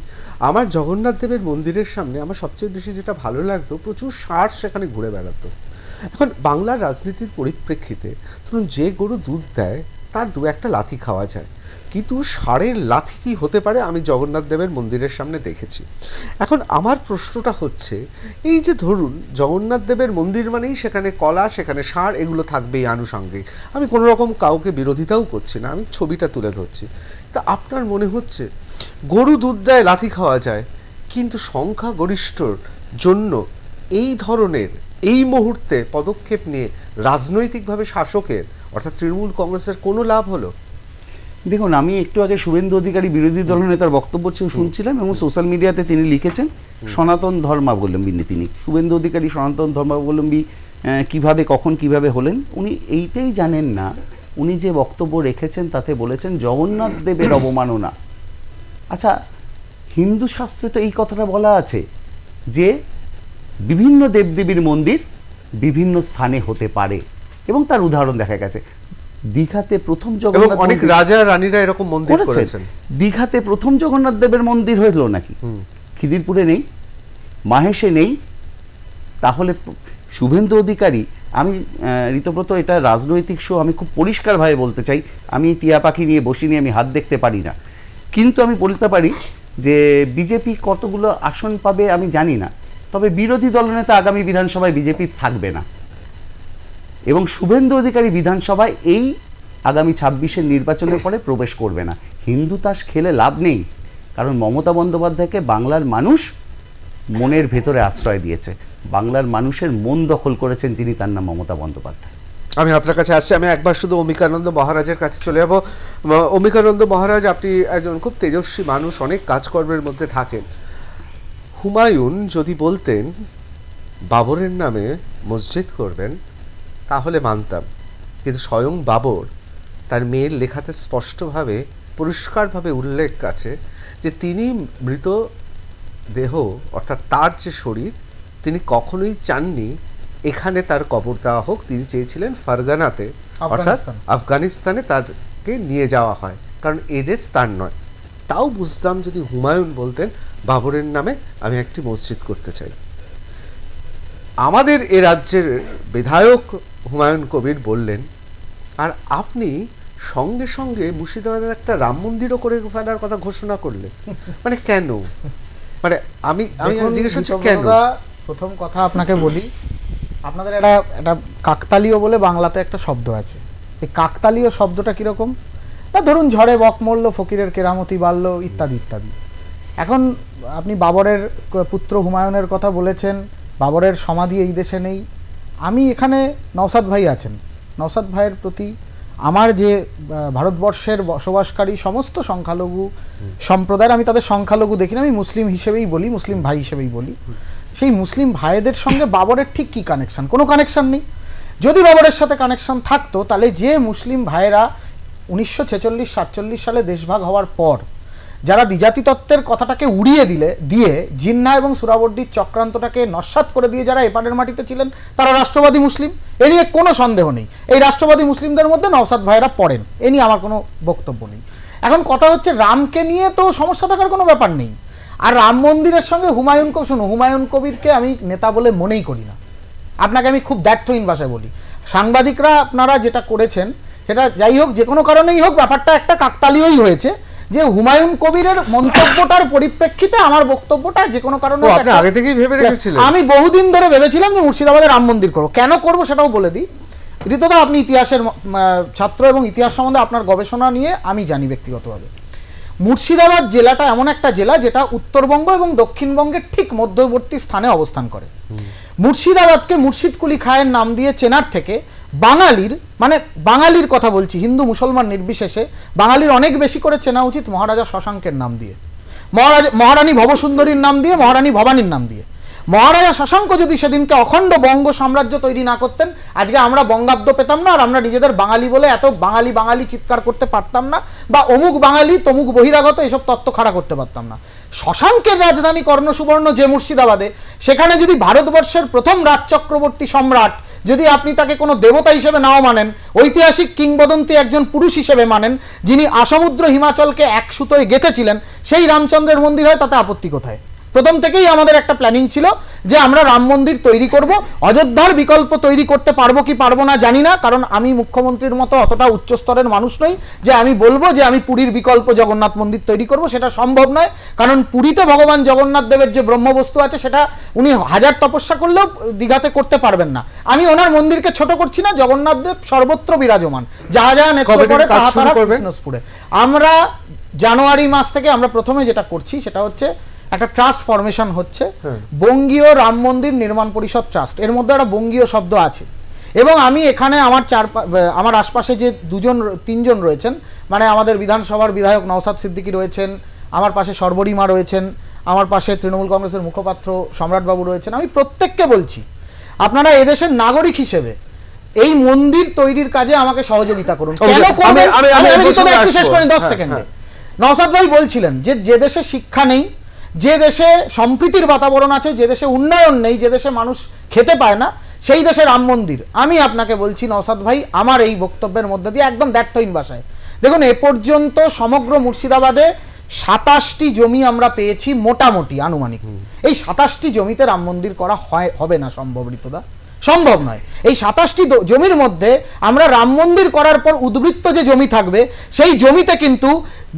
আমার জগন্নাথ দেবের মন্দিরের সামনে আমার সবচেয়ে বেশি যেটা ভালো লাগতো, প্রচুর ষাঁড় সেখানে ঘুরে বেড়াতো। এখন বাংলার রাজনীতির পরিপ্রেক্ষিতে ধরুন যে গরু দুধ দেয় তার দু একটা লাথি খাওয়া যায়, কিন্তু ষাঁড়ের লাথি কি হতে পারে আমি জগন্নাথ দেবের মন্দিরের সামনে দেখেছি। এখন আমার প্রশ্নটা হচ্ছে, এই যে ধরুন জগন্নাথ দেবের মন্দির মানেই সেখানে কলা, সেখানে ষাঁড়, এগুলো থাকবেই আনুষঙ্গিক। আমি কোনো রকম কাউকে বিরোধিতাও করছি না, আমি ছবিটা তুলে ধরছি। তা আপনার মনে হচ্ছে গরু দুধ দেয় লাথি খাওয়া যায়, কিন্তু সংখ্যাগরিষ্ঠর জন্য এই ধরনের এই মুহূর্তে পদক্ষেপ নিয়ে রাজনৈতিকভাবে শাসকের অর্থাৎ তৃণমূল কংগ্রেসের কোনো লাভ হলো? দেখুন, আমি একটু আগে শুভেন্দু অধিকারী বিরোধী দলনেতার বক্তব্য শুনছিলাম এবং সোশ্যাল মিডিয়াতে তিনি লিখেছেন সনাতন ধর্মাবলম্বী তিনি। শুভেন্দু অধিকারী সনাতন ধর্মাবলম্বী কিভাবে কখন কিভাবে হলেন উনি এইটাই জানেন না। উনি যে বক্তব্য রেখেছেন তাতে বলেছেন জগন্নাথ দেবের অবমাননা। আচ্ছা, হিন্দু শাস্ত্রে তো এই কথাটা বলা আছে যে বিভিন্ন দেবদেবীর মন্দির বিভিন্ন স্থানে হতে পারে এবং তার উদাহরণ দেখা গেছে। দীঘাতে প্রথম জগন্নাথ, অনেক রাজা রানীরা এরকম মন্দির করেছেন। দীঘাতে প্রথম জগন্নাথ দেবের মন্দির হলো নাকি? খিদিরপুরে নেই, মাহেশে নেই। তাহলে শুভেন্দু অধিকারী, আমি ঋতব্রত এটা রাজনৈতিক শো, আমি খুব পরিষ্কারভাবে বলতে চাই, আমি টিয়া পাখি নিয়ে বসিনি, আমি হাত দেখতে পারি না, কিন্তু আমি বলতে পারি যে বিজেপি কতগুলো আসন পাবে আমি জানি না, তবে বিরোধী দলনেতা আগামী বিধানসভায় বিজেপি থাকবে না এবং শুভেন্দু অধিকারী বিধানসভায় এই আগামী 26-এর নির্বাচনের পরে প্রবেশ করবে না। হিন্দু তাস খেলে লাভ নেই, কারণ মমতা বন্দ্যোপাধ্যায়কে বাংলার মানুষ মনের ভেতরে আশ্রয় দিয়েছে। বাংলার মানুষের মন দখল করেছেন যিনি, তার নাম মমতা বন্দ্যোপাধ্যায়। আমি আপনার কাছে আসছি, আমি একবার শুধু অমিকানন্দ মহারাজের কাছে চলে যাব। অমিকানন্দ মহারাজ, আপনি একজন খুব তেজস্বী মানুষ, অনেক কাজকর্মের মধ্যে থাকেন। হুমায়ুন যদি বলতেন বাবরের নামে মসজিদ করবেন তাহলে মানতাম, কিন্তু স্বয়ং বাবর তার মেয়ের লেখাতে স্পষ্টভাবে পরিষ্কারভাবে উল্লেখ আছে যে তিনি মৃত দেহ অর্থাৎ তার যে শরীর তিনি কখনোই চাননি এখানে তার কবর দেওয়া হোক, তিনি চেয়েছিলেন ফারগানাতে অর্থাৎ আফগানিস্তানে তাকে নিয়ে যাওয়া হয়, কারণ এদেশ তার নয়। তাও বুঝতাম যদি হুমায়ুন বলতেন বাবরের নামে আমি একটি মসজিদ করতে চাই। আমাদের এ রাজ্যের বিধায়ক হুমায়ুন কবির বললেন, আর আপনি সঙ্গে সঙ্গে মুর্শিদাবাদের একটা রাম মন্দিরও করে ফেলার কথা ঘোষণা করলেন, মানে কেন? মানে আমি জিজ্ঞেস করছি কেন? প্রথম কথা আপনাকে বলি, আপনাদের একটা কাকতালীয় বলে বাংলাতে একটা শব্দ আছে। এই কাকতালীয় শব্দটা কিরকম না, ধরুন ঝড়ে বক মরল, ফকিরের কেরামতি বাড়ল, ইত্যাদি ইত্যাদি। এখন আপনি বাবরের পুত্র হুমায়ুনের কথা বলেছেন, বাবরের সমাধি এই দেশে নেই। আমি এখানে নওশাদ ভাই আছেন, নওশাদ ভাইয়ের প্রতি আমার যে ভারতবর্ষের বসবাসকারী সমস্ত সংখ্যালঘু সম্প্রদায়ের, আমি তাদের সংখ্যালঘু দেখি না, আমি মুসলিম হিসেবেই বলি, মুসলিম ভাই হিসেবেই বলি, সেই মুসলিম ভাইদের সঙ্গে বাবরের ঠিক কী কানেকশান? কোনো কানেকশান নেই। যদি বাবরের সাথে কানেকশান থাকতো তাহলে যে মুসলিম ভাইয়েরা 1946-47 সালে দেশভাগ হওয়ার পর যারা দ্বিজাতি তত্ত্বের কথাটাকে উড়িয়ে দিয়ে জিন্নাহ এবং সুরাবর্দির চক্রান্তটাকে নস্যাৎ করে দিয়ে যারা এপারের মাটিতে ছিলেন তারা রাষ্ট্রবাদী মুসলিম, এ নিয়ে কোনো সন্দেহ নেই। এই রাষ্ট্রবাদী মুসলিমদের মধ্যে নওশাদ ভাইয়েরা পড়েন, এ নিয়ে আমার কোনো বক্তব্য নেই। এখন কথা হচ্ছে রামকে নিয়ে তো সমস্যা থাকার কোনো ব্যাপার নেই। আর রাম মন্দিরের সঙ্গে হুমায়ুন কবিরকে আমি নেতা বলে মনেই করি না। আপনাকে আমি খুব দ্ব্যর্থহীন ভাষায় বলি, সাংবাদিকরা আপনারা যেটা করেছেন সেটা যাই হোক, যে কোনো কারণেই হোক, ব্যাপারটা একটা কাকতালীয়ই হয়েছে যে হুমায়ুন কবিরের মন্তব্যটার পরিপ্রেক্ষিতে আমার বক্তব্যটা যে কোনো কারণে আগে থেকেই ভেবে রেখেছিলেন। আমি বহুদিন ধরে ভেবেছিলাম যে মুর্শিদাবাদে রাম মন্দির করবো। কেন করবো সেটাও বলে দিই। ঋতুদা, আপনি ইতিহাসের ছাত্র এবং ইতিহাস সম্বন্ধে আপনার গবেষণা নিয়ে আমি জানি ব্যক্তিগতভাবে। মুর্শিদাবাদ জেলাটা এমন একটা জেলা যেটা উত্তরবঙ্গ এবং দক্ষিণবঙ্গের ঠিক মধ্যবর্তী স্থানে অবস্থান করে। মুর্শিদাবাদকে মুর্শিদ কুলি খায়ের নাম দিয়ে চেনার থেকে বাঙালির কথা বলছি, হিন্দু মুসলমান নির্বিশেষে বাঙালির অনেক বেশি করে চেনা উচিত মহারাজা শশাঙ্কের নাম দিয়ে, মহারানী ভবসুন্দরীর নাম দিয়ে, মহারানী ভবানীর নাম দিয়ে। মহারাজা শশাঙ্ক যদি সেদিনকে অখণ্ড বঙ্গ সাম্রাজ্য তৈরি না করতেন, আজকে আমরা বঙ্গাব্দ পেতাম না, আর আমরা নিজেদের বাঙালি বলে এত বাঙালি বাঙালি চিৎকার করতে পারতাম না, বা অমুক বাঙালি তমুক বহিরাগত এসব তত্ত্ব খাড়া করতে পারতাম না। শশাঙ্কের রাজধানী কর্ণসুবর্ণ যে মুর্শিদাবাদে, সেখানে যদি ভারতবর্ষের প্রথম রাজ চক্রবর্তী সম্রাট, যদি আপনি তাকে কোনো দেবতা হিসেবে নাও মানেন, ঐতিহাসিক কিংবদন্তি একজন পুরুষ হিসেবে মানেন, যিনি আসমুদ্র হিমাচলকে এক সুতোয় গেঁথেছিলেন, সেই রামচন্দ্রের মন্দির হয়, তাতে আপত্তি কোথায়? প্রথম থেকেই আমাদের একটা প্ল্যানিং ছিল যে আমরা রাম মন্দির তৈরি করব। অযোধ্যার বিকল্প তৈরি করতে পারবো কি পারবো না জানি না, কারণ আমি মুখ্যমন্ত্রীর মতো অতটা উচ্চ স্তরের মানুষ নই যে আমি বলবো যে আমি পুরীর বিকল্প জগন্নাথ মন্দির তৈরি করব, সেটা সম্ভব নয়। কারণ পুরীতে ভগবান জগন্নাথ দেবের যে ব্রহ্মবস্তু আছে, সেটা উনি হাজার তপস্যা করলেও দীঘাতে করতে পারবেন না। আমি ওনার মন্দিরকে ছোট করছি না, জগন্নাথ দেব সর্বত্র বিরাজমান, যাহা যাহা নেত্র করে তাহা তারা কৃষ্ণস্ফুরে। আমরা জানুয়ারি মাস থেকে আমরা প্রথমে যেটা করছি সেটা হচ্ছে একটা ট্রাস্ট ফরমেশন হচ্ছে, বঙ্গীয় রাম মন্দির নির্মাণ পরিষদ ট্রাস্ট। এর মধ্যে একটা বঙ্গীয় শব্দ আছে, এবং আমি এখানে আমার আশপাশে যে তিনজন রয়েছেন, মানে আমাদের বিধানসভার বিধায়ক নওশাদ সিদ্দিকী রয়েছেন, আমার পাশে সর্বরিমা রয়েছেন, আমার পাশে তৃণমূল কংগ্রেসের মুখপাত্র সম্রাটবাবু রয়েছেন, আমি প্রত্যেককে বলছি আপনারা এদেশের নাগরিক হিসেবে এই মন্দির তৈরির কাজে আমাকে সহযোগিতা করুন। কেন করবেন? আমি শেষ করি 10 সেকেন্ডে। নওশাদ ভাই বলছিলেন যে দেশে শিক্ষা নেই, যে দেশে সম্প্রীতির বাতাবরণ আছে, যে দেশে উন্নয়ন নেই, যে দেশে মানুষ খেতে পায় না, সেই দেশে রাম মন্দির। আমি আপনাকে বলছি নওশাদ ভাই, আমার এই বক্তব্যের মধ্যে দিয়ে একদম দ্ব্যর্থহীন ভাষায়, দেখুন এ পর্যন্ত সমগ্র মুর্শিদাবাদে 27টি জমি আমরা পেয়েছি মোটামুটি আনুমানিক। এই 27টি জমিতে রাম মন্দির করা হবে না, সম্ভব নয়। এই 27টি জমির মধ্যে আমরা রাম মন্দির করার পর উদ্বৃত্ত যে জমি থাকবে, সেই জমিতে কিন্তু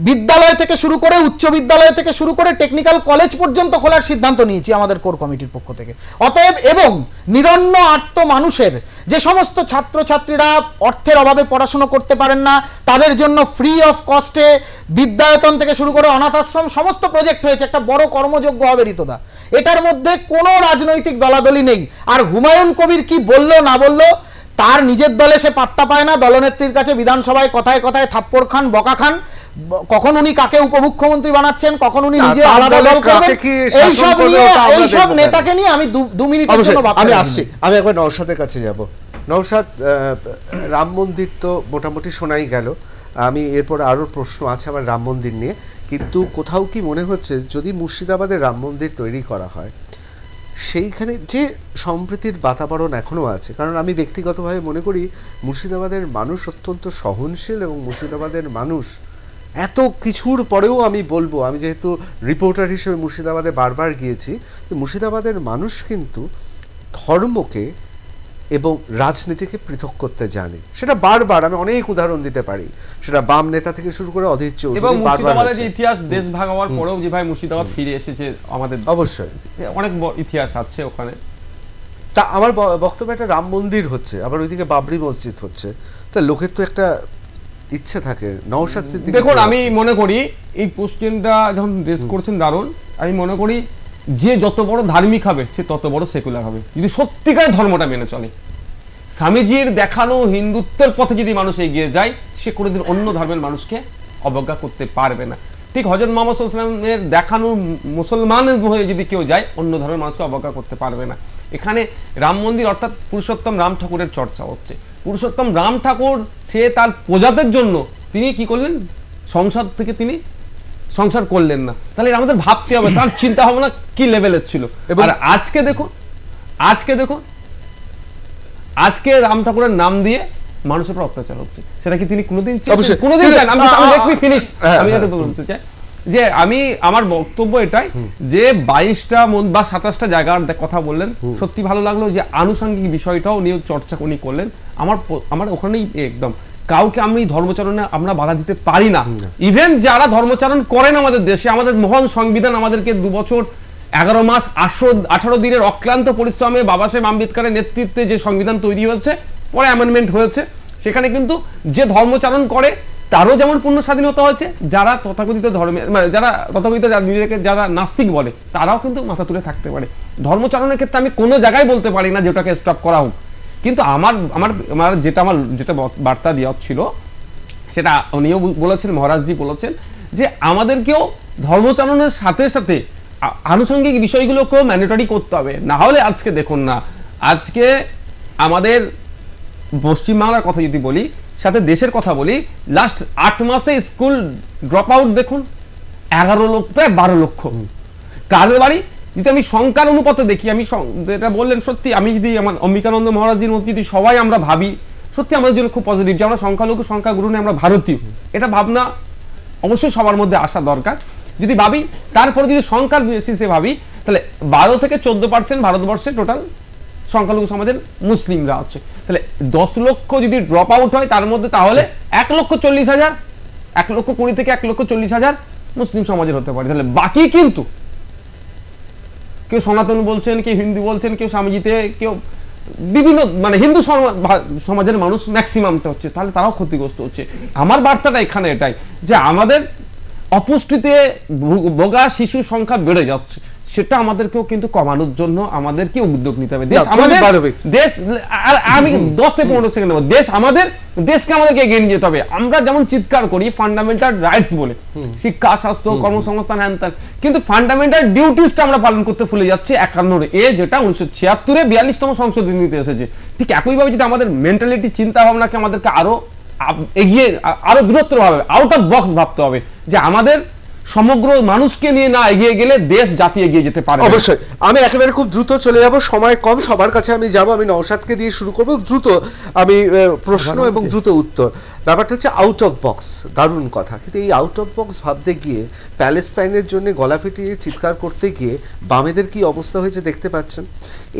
বিদ্যালয় থেকে শুরু করে উচ্চ বিদ্যালয় থেকে শুরু করে টেকনিক্যাল কলেজ পর্যন্ত খোলার সিদ্ধান্ত নিয়েছি আমাদের কোর কমিটির পক্ষ থেকে। অতএব এবং নিরন্ন আর্ত মানুষের যে সমস্ত ছাত্রছাত্রীরা অর্থের অভাবে পড়াশোনা করতে পারেন না, তাদের জন্য ফ্রি অফ কস্টে বিদ্যায়তন থেকে শুরু করে অনাথ আশ্রম সমস্ত প্রজেক্ট হয়েছে, একটা বড় কর্মযোগ্য হবে ঋতুদা। এটার মধ্যে কোনো রাজনৈতিক দলাদলি নেই। আর হুমায়ুন কবির কি বললো না বললো, তার নিজের দলে সে পাত্তা পায় না, দলনেত্রীর কাছে বিধানসভায় কথায় কথায় থাপ্পড় খান, বকা খান, কখন উনি কাকে উপমুখ্যমন্ত্রী বানাচ্ছেন, কখন উনি নিজে আলাদা দল করবেন, এইসব নেতাকে নিয়ে আমি 2 মিনিটের জন্য আমি আসছি। আমি একবার নওশাদের কাছে যাব। নওশাদ, রাম মন্দির তো মোটামুটি শোনাই গেল, আমি এরপর আরো প্রশ্ন আছে আমার রাম মন্দির নিয়ে, কিন্তু কোথাও কি মনে হচ্ছে যদি মুর্শিদাবাদে রাম মন্দির তৈরি করা হয়, সেইখানে যে সম্প্রীতির বাতাবরণ এখনও আছে? কারণ আমি ব্যক্তিগতভাবে মনে করি মুর্শিদাবাদের মানুষ অত্যন্ত সহনশীল, এবং মুর্শিদাবাদের মানুষ এত কিছুর পরেও আমি বলবো, আমি যেহেতু রিপোর্টার হিসেবে মুর্শিদাবাদে বারবার গিয়েছি, মুর্শিদাবাদের মানুষ কিন্তু ধর্মকে এবং রাজনীতিকে পৃথক করতে জানে। সেটা বারবার আমি অনেক উদাহরণ দিতে পারি, সেটা বাম নেতা থেকে শুরু করে অধীর চৌধুরী, এবং মুর্শিদাবাদের যে ইতিহাস দেশ ভাগ হওয়ার পরেও যে ভাই মুর্শিদাবাদ ফিরে এসেছে, আমাদের অবশ্যই অনেক ইতিহাস আছে ওখানে। তা আমার বক্তব্য, একটা রাম মন্দির হচ্ছে, আবার ওইদিকে বাবরি মসজিদ হচ্ছে, তা লোকের তো একটা ইচ্ছে থাকে। নওশাদ সিদ্দিকী, দেখুন আমি মনে করি এই কোশ্চেনটা যখন রেজ করছেন দারুণ, আমি মনে করি যে যত বড় ধার্মিক হবে সে তত বড় সেকুলার হবে, যদি সত্যিকার ধর্মটা মেনে চলে। স্বামীজির দেখানো হিন্দুত্বের পথে যদি মানুষ এগিয়ে যায়, সে কোনোদিন অন্য ধর্মের মানুষকে অবজ্ঞা করতে পারবে না। ঠিক হযরত মুহাম্মদ সাল্লাল্লাহু আলাইহি ওয়াসাল্লামের দেখানো মুসলমান হয়ে যদি কেউ যায়, অন্য ধর্মের মানুষকে অবজ্ঞা করতে পারবে না। এখানে রাম মন্দির অর্থাৎ পুরুষোত্তম রাম ঠাকুরের চর্চা হচ্ছে। পুরুষোত্তম রাম ঠাকুর সে তার প্রজাদের জন্য তিনি কি করলেন, সংসার থেকে তিনি সংসার করলেন না। তাহলে আমাদের ভাবতে হবে তার চিন্তা ভাবনা কি লেভেলের ছিল। আর আজকে দেখুন আজকে রাম ঠাকুরের নাম দিয়ে মানুষের উপর অত্যাচার হচ্ছে, সেটা কি তিনি কোনোদিন বলতে চাই যে আমার বক্তব্য এটাই যে 22টা বা 27টা জায়গার কথা বললেন, সত্যি ভালো লাগলো যে আনুষঙ্গিক বিষয়টাও নিয়ে চর্চা উনি করলেন। আমার ওখানেই একদম কাউকে আমি ধর্মচারণে আমরা বাধা দিতে পারি না। ইভেন যারা ধর্মচারণ করেন আমাদের দেশে, আমাদের মহান সংবিধান আমাদেরকে 2 বছর 11 মাস 18 দিনের অক্লান্ত পরিশ্রমে বাবা সাহেব আম্বেদকরের নেতৃত্বে যে সংবিধান তৈরি হয়েছে, পরে অ্যামেন্ডমেন্ট হয়েছে, সেখানে কিন্তু যে ধর্মচারণ করে তারও যেমন পূর্ণ স্বাধীনতা হয়েছে, যারা তথাকথিত ধর্মে মানে যারা তথাকথিত নিজেদেরকে যারা নাস্তিক বলে তারাও কিন্তু মাথা তুলে থাকতে পারে। ধর্মচারণের ক্ষেত্রে আমি কোনো জায়গায় বলতে পারি না যে ওটাকে স্টপ করা হোক, কিন্তু আমার যেটা বার্তা দেওয়া ছিল সেটা উনিও বলেছেন, মহারাজজি বলেছেন যে আমাদেরকেও ধর্মচারণের সাথে সাথে আনুষঙ্গিক বিষয়গুলোকেও ম্যান্ডেটরি করতে হবে, না হলে আজকে দেখুন না, আজকে আমাদের পশ্চিমবাংলার কথা যদি বলি, সাথে দেশের কথা বলি, লাস্ট 8 মাসে স্কুল ড্রপ আউট দেখুন 11 লক্ষ, প্রায় 12 লক্ষ। কাদের বাড়ি? যদি আমি সংখ্যার অনুপাতে দেখি, আমি যেটা বললেন সত্যি, আমি যদি আমার অম্বিকানন্দ মহারাজজির মতো যদি সবাই আমরা ভাবি, সত্যি আমাদের জন্য খুব পজিটিভ যে আমরা সংখ্যালঘু সংখ্যাগুরু নিয়ে আমরা ভারতীয়, এটা ভাবনা অবশ্যই সবার মধ্যে আসা দরকার। যদি ভাবি তারপরে যদি সংখ্যার বেসিসে ভাবি, তাহলে 12 থেকে 14% ভারতবর্ষে টোটাল সংখ্যালঘু সমাজের মুসলিমরা আছে। তাহলে 10 লক্ষ যদি ড্রপ আউট হয় তার মধ্যে, তাহলে 1,40,000, 1,20,000 থেকে 1,40,000 মুসলিম সমাজের হতে পারে। তাহলে বাকি কিন্তু কেউ সনাতন বলছেন, কেউ হিন্দু বলছেন, কেউ স্বামীজিতে, কেউ বিভিন্ন মানে হিন্দু সমাজের মানুষ ম্যাক্সিমামটা হচ্ছে, তাহলে তারাও ক্ষতিগ্রস্ত হচ্ছে। আমার বার্তাটা এখানে এটাই যে আমাদের অপুষ্টিতে ভোগা শিশুর সংখ্যা বেড়ে যাচ্ছে, সেটা আমাদেরকেও কিন্তু কমানোর জন্য আমাদেরকে উদ্যোগ নিতে হবে। দেশ আমাদের, দেশ আমি 10 থেকে 15 সেকেন্ড নেব, দেশ আমাদের, দেশকে আমাদেরকে এগিয়ে নিয়ে যেতে হবে। আমরা যেমন চিৎকার করি ফান্ডামেন্টাল রাইটস বলে, শিক্ষা, স্বাস্থ্য, কর্মসংস্থান, হ্যান ত্যান, কিন্তু ফান্ডামেন্টাল ডিউটিসটা আমরা পালন করতে ভুলে যাচ্ছি 51 এ, যেটা 1976 42তম সংশোধনীতে এসেছে। ঠিক একইভাবে যদি আমাদের মেন্টালিটি, চিন্তা ভাবনাকে আমাদেরকে আরো এগিয়ে, আরো বৃহত্তর ভাবে আউট অফ বক্স ভাবতে হবে, যে আমাদের সমগ্র মানুষকে নিয়ে না এগিয়ে গেলে দেশ জাতি এগিয়ে যেতে পারে। অবশ্যই আমি একেবারে খুব দ্রুত চলে যাব, সময় কম, সবার কাছে আমি যাব। আমি নওশাদকে দিয়ে শুরু করব, দ্রুত আমি প্রশ্ন এবং দ্রুত উত্তর। ব্যাপারটা হচ্ছে আউট অফ বক্স, দারুণ কথা, কিন্তু এই আউট অফ বক্স ভাবতে গিয়ে, প্যালেস্তাইনের জন্য গলা ফিটিয়ে চিৎকার করতে গিয়ে বামেদের কি অবস্থা হয়েছে দেখতে পাচ্ছেন।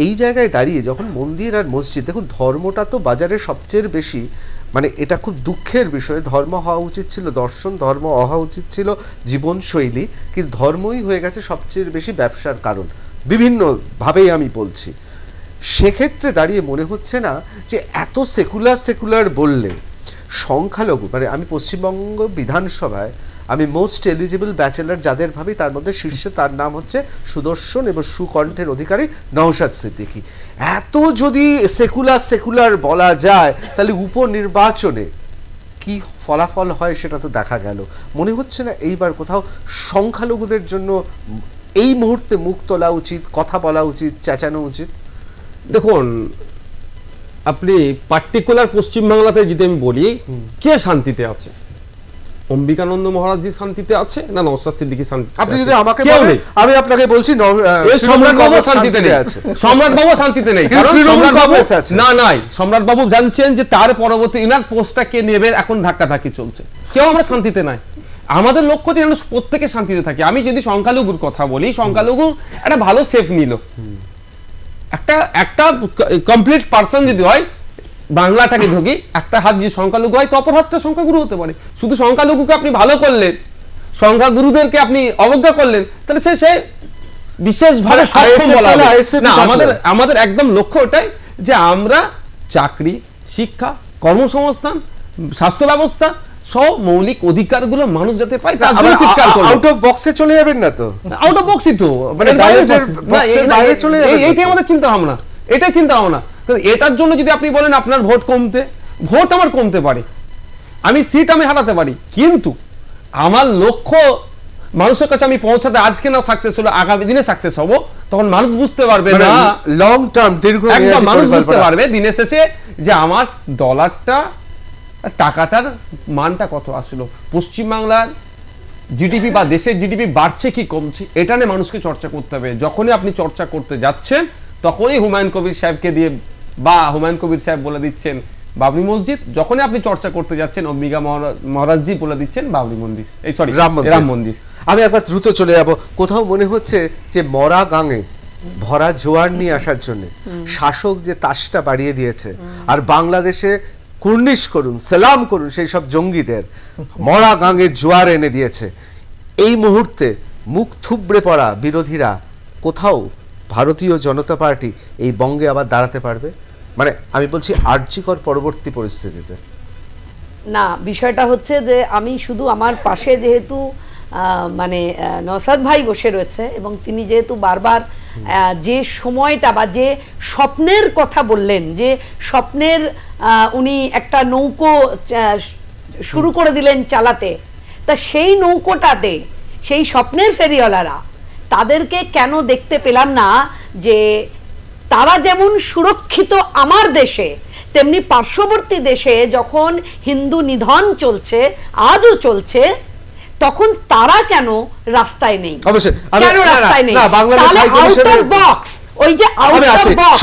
এই জায়গায় দাঁড়িয়ে যখন মন্দির আর মসজিদ, দেখুন ধর্মটা তো বাজারে সবচেয়ে বেশি, মানে এটা খুব দুঃখের বিষয়, ধর্ম হওয়া উচিত ছিল দর্শন, ধর্ম হওয়া উচিত ছিল জীবনশৈলী, কিন্তু ধর্মই হয়ে গেছে সবচেয়ে বেশি ব্যবসার কারণ, বিভিন্নভাবেই আমি বলছি। সেক্ষেত্রে দাঁড়িয়ে মনে হচ্ছে না যে এত সেকুলার বললে সংখ্যালঘু, মানে আমি পশ্চিমবঙ্গ বিধানসভায় আমি মোস্ট এলিজিবল ব্যাচেলার যাদের ভাবি, তার মধ্যে শীর্ষে তার নাম হচ্ছে সুদর্শন এবং সুকণ্ঠের অধিকারী নওশাদ সিদ্দিকী। এত যদি সেকুলার বলা যায়, তাহলে উপনির্বাচনে কি ফলাফল হয় সেটা তো দেখা গেল। মনে হচ্ছে না এইবার কোথাও সংখ্যালঘুদের জন্য এই মুহূর্তে মুখ তোলা উচিত, কথা বলা উচিত, চেঁচানো উচিত? দেখুন, আপনি পার্টিকুলার পশ্চিমবাংলাতে যদি আমি বলি, কে শান্তিতে আছে? অম্বিকানন্দ মহারাজজি শান্তিতে আছে না নওশাদ সিদ্দিকী শান্তিতে? আপনি যদি আমাকে বলেন, আমি আপনাকে বলছি সম্রাট বাবু শান্তিতে নেই, সম্রাট বাবু শান্তিতে নেই, কারণ সম্রাট বাবু নাই, সম্রাট বাবু জানছেন যে তার পরবর্তী ইনার পোস্টটা কে নেবে, এখন ধাক্কাধাক্কি চলছে, কেউ আমরা শান্তিতে নাই। আমাদের লক্ষ্য যে প্রত্যেকে শান্তিতে থাকে। আমি যদি সংখ্যালঘুর কথা বলি, সংখ্যালঘু একটা ভালো সেফ নিল, একটা কমপ্লিট পার্সন যদি হয়, বাংলাটাকে ধরি, একটা হাত যদি সংখ্যালঘু হয় তো অপর হাতটা সংখ্যাগুরু হতে পারে। শুধু সংখ্যালঘুকে আপনি ভালো করলেন, সংখ্যাগুরুদেরকে আপনি অবজ্ঞা করলেন, তাহলে সে বিশেষভাবে সক্ষম বলা হবে না। আমাদের একদম লক্ষ্য ওটাই যে আমরা চাকরি, শিক্ষা, কর্মসংস্থান, স্বাস্থ্য ব্যবস্থা সব মৌলিক অধিকারগুলো মানুষ যাতে পায়, তার জন্য চিৎকার করব। আউট অফ বক্সে চলে যাবেন না তো? আউট অফ বক্সই তো, মানে বাইরে চলে যাবেন। এইটাই আমাদের চিন্তা ভাবনা, এটাই চিন্তা ভাবনা। এটার জন্য যদি আপনি বলেন আপনার ভোট কমতে, ভোট আমার কমতে পারে, আমি সিট আমি হারাতে পারি, কিন্তু আমার লক্ষ্য মানুষের কাছে আমি পৌঁছাতে আজকে না সাকসেস হলো, আগামী দিনে সাকসেস হব, তখন মানুষ বুঝতে পারবে না, লং টার্ম, দীর্ঘ, একদম মানুষ বুঝতে পারবে দিনের শেষে যে আমার ডলারটা, টাকাটার মানটা কত আসলো। পশ্চিমবাংলার জিডিপি বা দেশের জিডিপি বাড়ছে কি কমছে, এটা নিয়ে মানুষকে চর্চা করতে হবে। যখনই আপনি চর্চা করতে যাচ্ছেন, তখনই হুমায়ুন কবির সাহেবকে দিয়ে বা হুমায়ুন কবির সাহেব বলে দিচ্ছেন বাবরি মসজিদ, যখনই আপনি চর্চা করতে যাচ্ছেন অম্বিকা মহারাজজি বলে দিচ্ছেন বাবরি মন্দির, এই সরি রাম মন্দির। আমি একবার দ্রুত চলে যাব। কোথাও মনে হচ্ছে যে মরা গাঙে ভরা জোয়ার নিয়ে আসার জন্য শাসক যে তাসটা বাড়িয়ে দিয়েছে, আর বাংলাদেশে কুর্নিশ করুন, সালাম করুন সেই সব জঙ্গিদের, মরা গাঙে জোয়ার এনে দিয়েছে। এই মুহূর্তে মুখ থুবড়ে পড়া বিরোধীরা কোথাও ভারতীয় জনতা পার্টি এই বঙ্গে আবার দাঁড়াতে পারবে? মানে আমি বলছি আর্যিকর পরবর্তী পরিস্থিতিতে। না, বিষয়টা হচ্ছে যে আমি শুধু আমার পাশে যেহেতু মানে নওশাদ ভাই বসে রয়েছে, এবং তিনি যেহেতু বারবার যে সময়টা বা যে স্বপ্নের কথা বললেন, যে স্বপ্নের উনি একটা নৌকো শুরু করে দিলেন চালাতে, তা সেই নৌকোটাতে সেই স্বপ্নের ফেরিওয়ালারা তাদেরকে কেন দেখতে পেলাম না যে তারা যেমন সুরক্ষিত আমার দেশে, তেমনি পার্শ্ববর্তী দেশে যখন হিন্দু নিধন চলছে, আজও চলছে, তখন তারা কেন রাস্তায় নেই? অবশ্যই কেন রাস্তায় নেই? বাংলাদেশ হাই কমিশনের বক্স, ওই যে আউট অফ বক্স,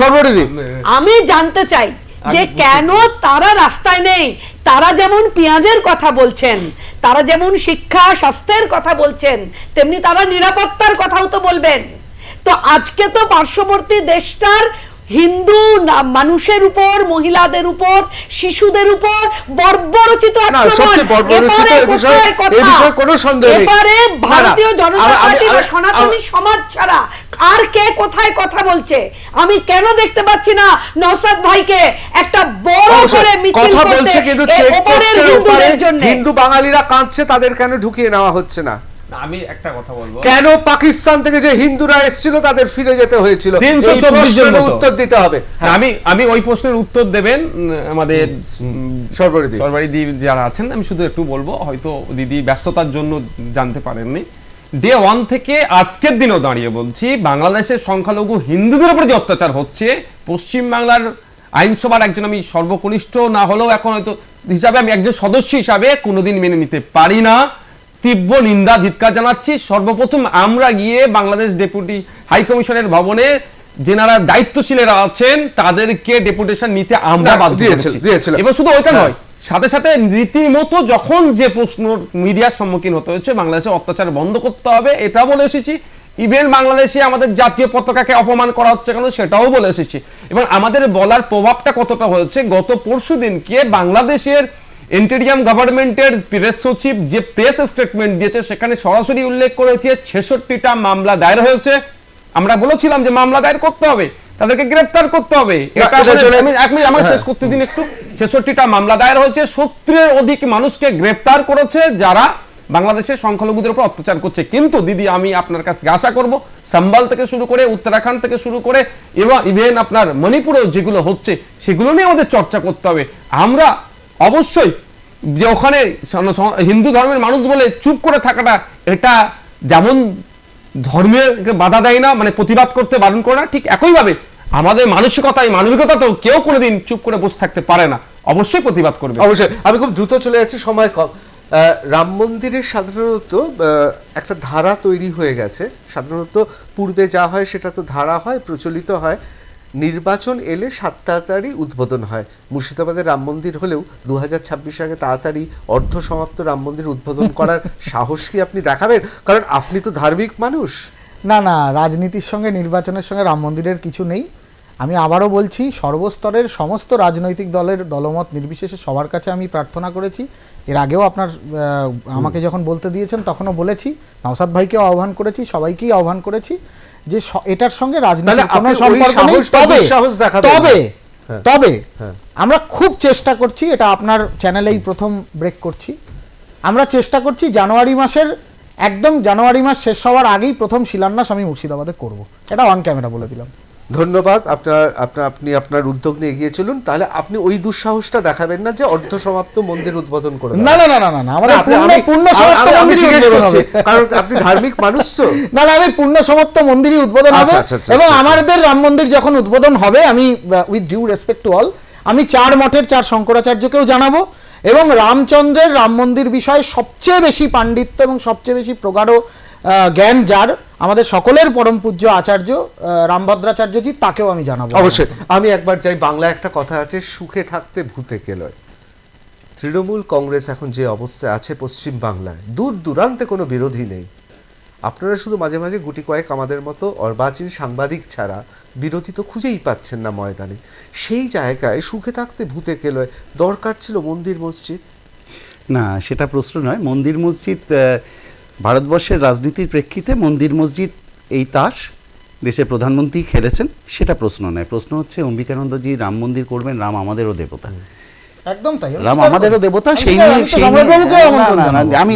আমি জানতে চাই যে কেন তারা রাস্তায় নেই? তারা যেমন পেঁয়াজের কথা বলছেন, তারা যেমন শিক্ষা স্বাস্থ্যের কথা বলছেন, তেমনি তারা নিরাপত্তার কথাও তো বলবেন। তো আজকে তো পার্শ্ববর্তী দেশটার হিন্দু মানুষের উপর, মহিলাদের উপর, শিশুদের উপর বর্বরচিত এবারে ভারতীয় জনতা পার্টি বা সনাতনী সমাজ ছাড়া আর কে কোথায় কথা বলছে? আমি কেন দেখতে পাচ্ছি না নওশাদ ভাইকে একটা বড় করে মিছিল করতে? হিন্দু বাঙালিরা কাঁদছে, তাদের কেন ঢুকিয়ে নেওয়া হচ্ছে না? আমি একটা কথা বলবো, কেন পাকিস্তান থেকে যে হিন্দুরা এসেছিল তাদের ফিরে যেতে হয়েছিল? 324 জন উত্তর দিতে হবে। আমি ওই প্রশ্নের উত্তর দেবেন আমাদের সরবরিদি যারা আছেন। আমি শুধু একটু বলবো, হয়তো দিদি ব্যস্ততার জন্য জানতে পারেননি, ডে 1 থেকে আজকের দিনেও দাঁড়িয়ে বলছি, বাংলাদেশের সংখ্যালঘু হিন্দুদের উপর যে অত্যাচার হচ্ছে, পশ্চিম বাংলার আইনসভার একজন আমি সর্বকনিষ্ঠ না হলেও এখন হয়তো হিসাবে আমি একজন সদস্য হিসাবে কোনোদিন মেনে নিতে পারি না। তীব্র নিন্দা ধিক্কার জানাচ্ছি। সর্বপ্রথম আমরা গিয়ে বাংলাদেশ ডেপুটি হাই কমিশনের ভবনে যেনারা দায়িত্বশীলেরা আছেন তাদেরকে ডেপুটেশন নিতে আমরা বাধ্য করেছি। এবার শুধু ওইটা নয়, সাথে সাথে রীতিমতো যখন যে প্রশ্ন মিডিয়ার সম্মুখীন হতে হচ্ছে, বাংলাদেশের অত্যাচার বন্ধ করতে হবে এটা বলে এসেছি। ইভেন বাংলাদেশে আমাদের জাতীয় পতাকাকে অপমান করা হচ্ছে কেন সেটাও বলে এসেছি। এবং আমাদের বলার প্রভাবটা কতটা হয়েছে, গত পরশুদিনকে বাংলাদেশের ইন্টেরিয়াম গভর্নমেন্টের প্রেস সচিব যে প্রেস স্টেটমেন্ট দিয়েছে সেখানে সরাসরি উল্লেখ করেছে 66টা মামলা দায়ের হয়েছে। আমরা বলেছিলাম যে মামলা দায়ের করতে হবে, তাদেরকে গ্রেফতার করতে হবে। আমার শেষ করতে দিন একটু। 66টা মামলা দায়ের হয়েছে, 70-এর অধিক মানুষকে গ্রেফতার করেছে যারা বাংলাদেশের সংখ্যালঘুদের উপর অত্যাচার করছে। কিন্তু দিদি আমি আপনার কাছ থেকে আশা করব, সাম্বাল থেকে শুরু করে উত্তরাখণ্ড থেকে শুরু করে এবং ইভেন আপনার মণিপুরেও যেগুলো হচ্ছে সেগুলো নিয়ে আমাদের চর্চা করতে হবে। আমরা অবশ্যই যে ওখানে হিন্দু ধর্মের মানুষ বলে চুপ করে থাকাটা, এটা যেমন ধর্মের বাধা দেয় না, মানে প্রতিবাদ করতে বারণ করে না, ঠিক একইভাবে আমাদের মানবিকতাতেও কেউ কোনোদিন চুপ করে বসে থাকতে পারে না, অবশ্যই প্রতিবাদ করবে। অবশ্যই। আমি খুব দ্রুত চলে যাচ্ছি, সময় কম। রাম মন্দিরের সাধারণত একটা ধারা তৈরি হয়ে গেছে, সাধারণত পূর্বে যা হয় সেটা তো ধারা হয়, প্রচলিত হয়, নির্বাচন এলে 7 তাড়াতাড়ি উদ্বোধন হয়। মুর্শিদাবাদের রাম মন্দির হলেও 2026 আগে তাড়াতাড়ি অর্ধ সমাপ্ত রাম মন্দির উদ্বোধন করার সাহস কি আপনি দেখাবেন? কারণ আপনি তো ধার্মিক মানুষ। না না, রাজনীতির সঙ্গে নির্বাচনের সঙ্গে রাম মন্দিরের কিছু নেই। আমি আবারও বলছি, সর্বস্তরের সমস্ত রাজনৈতিক দলের দলমত নির্বিশেষে সবার কাছে আমি প্রার্থনা করেছি। এর আগেও আপনার আমাকে যখন বলতে দিয়েছেন তখনও বলেছি, নওশাদ ভাইকেও আহ্বান করেছি, সবাইকেই আহ্বান করেছি যে এটার সঙ্গে রাজনীতির কোনো সম্পর্ক নেই। তবে আমরা খুব চেষ্টা করছি, এটা আপনার চ্যানেলেই প্রথম ব্রেক করছি, আমরা চেষ্টা করছি জানুয়ারি মাস শেষ হওয়ার আগেই প্রথম শিলান্যাস আমি মুর্শিদাবাদে করব। এটা অন ক্যামেরা বলে দিলাম। ধন্যবাদ। আপনি আপনার উদ্যোগ নিয়ে এগিয়ে চলুন। তাহলে আপনি ওই দুঃসাহসটা দেখাবেন না যে অর্ধ সমাপ্ত মন্দির উদ্বোধন করে। না না না না না, আমাদের পূর্ণ সমাপ্ত মন্দিরই উদ্বোধন হবে, কারণ আপনি ধার্মিক মানুষ তো। না না, আমি পূর্ণ সমাপ্ত মন্দিরই উদ্বোধন হবে। এবং আমাদের রাম মন্দির যখন উদ্বোধন হবে, আমি with due respect to all, আমি 4 মঠের 4 শঙ্করাচার্যকেও জানাবো এবং রামচন্দ্রের রাম মন্দির বিষয়ে সবচেয়ে বেশি পাণ্ডিত্য এবং সবচেয়ে বেশি প্রগাঢ় জ্ঞান যার, আমাদের সকলের পরম পূজ্য আচার্য রামভদ্রাচার্যজি, তাকেও আমি জানাবো। অবশ্যই। আমি একবার চাই, বাংলা একটা কথা আছে, সুখে থাকতে ভূতে কেলয়। তৃণমূল কংগ্রেস এখন যে অবস্থায় আছে পশ্চিম বাংলায়, দূর দূরান্তে কোনো বিরোধী নেই। আপনারা শুধু মাঝে মাঝে গুটি কয়েক আমাদের মতো অর্বাচীন সাংবাদিক ছাড়া বিরোধী তো খুঁজেই পাচ্ছেন না ময়দানে। সেই জায়গায় সুখে থাকতে ভূতে কেলয়, দরকার ছিল মন্দির মসজিদ। না, সেটা প্রশ্ন নয়। মন্দির মসজিদ ভারতবর্ষের রাজনীতির প্রেক্ষিতে মন্দির মসজিদ এই তাস দেশের প্রধানমন্ত্রী খেলেছেন, সেটা প্রশ্ন নয়। প্রশ্ন হচ্ছে অম্বিকানন্দজি রাম মন্দির করবেন, রাম আমাদেরও দেবতা। একদম তাই, রাম আমাদেরও দেবতা। সেই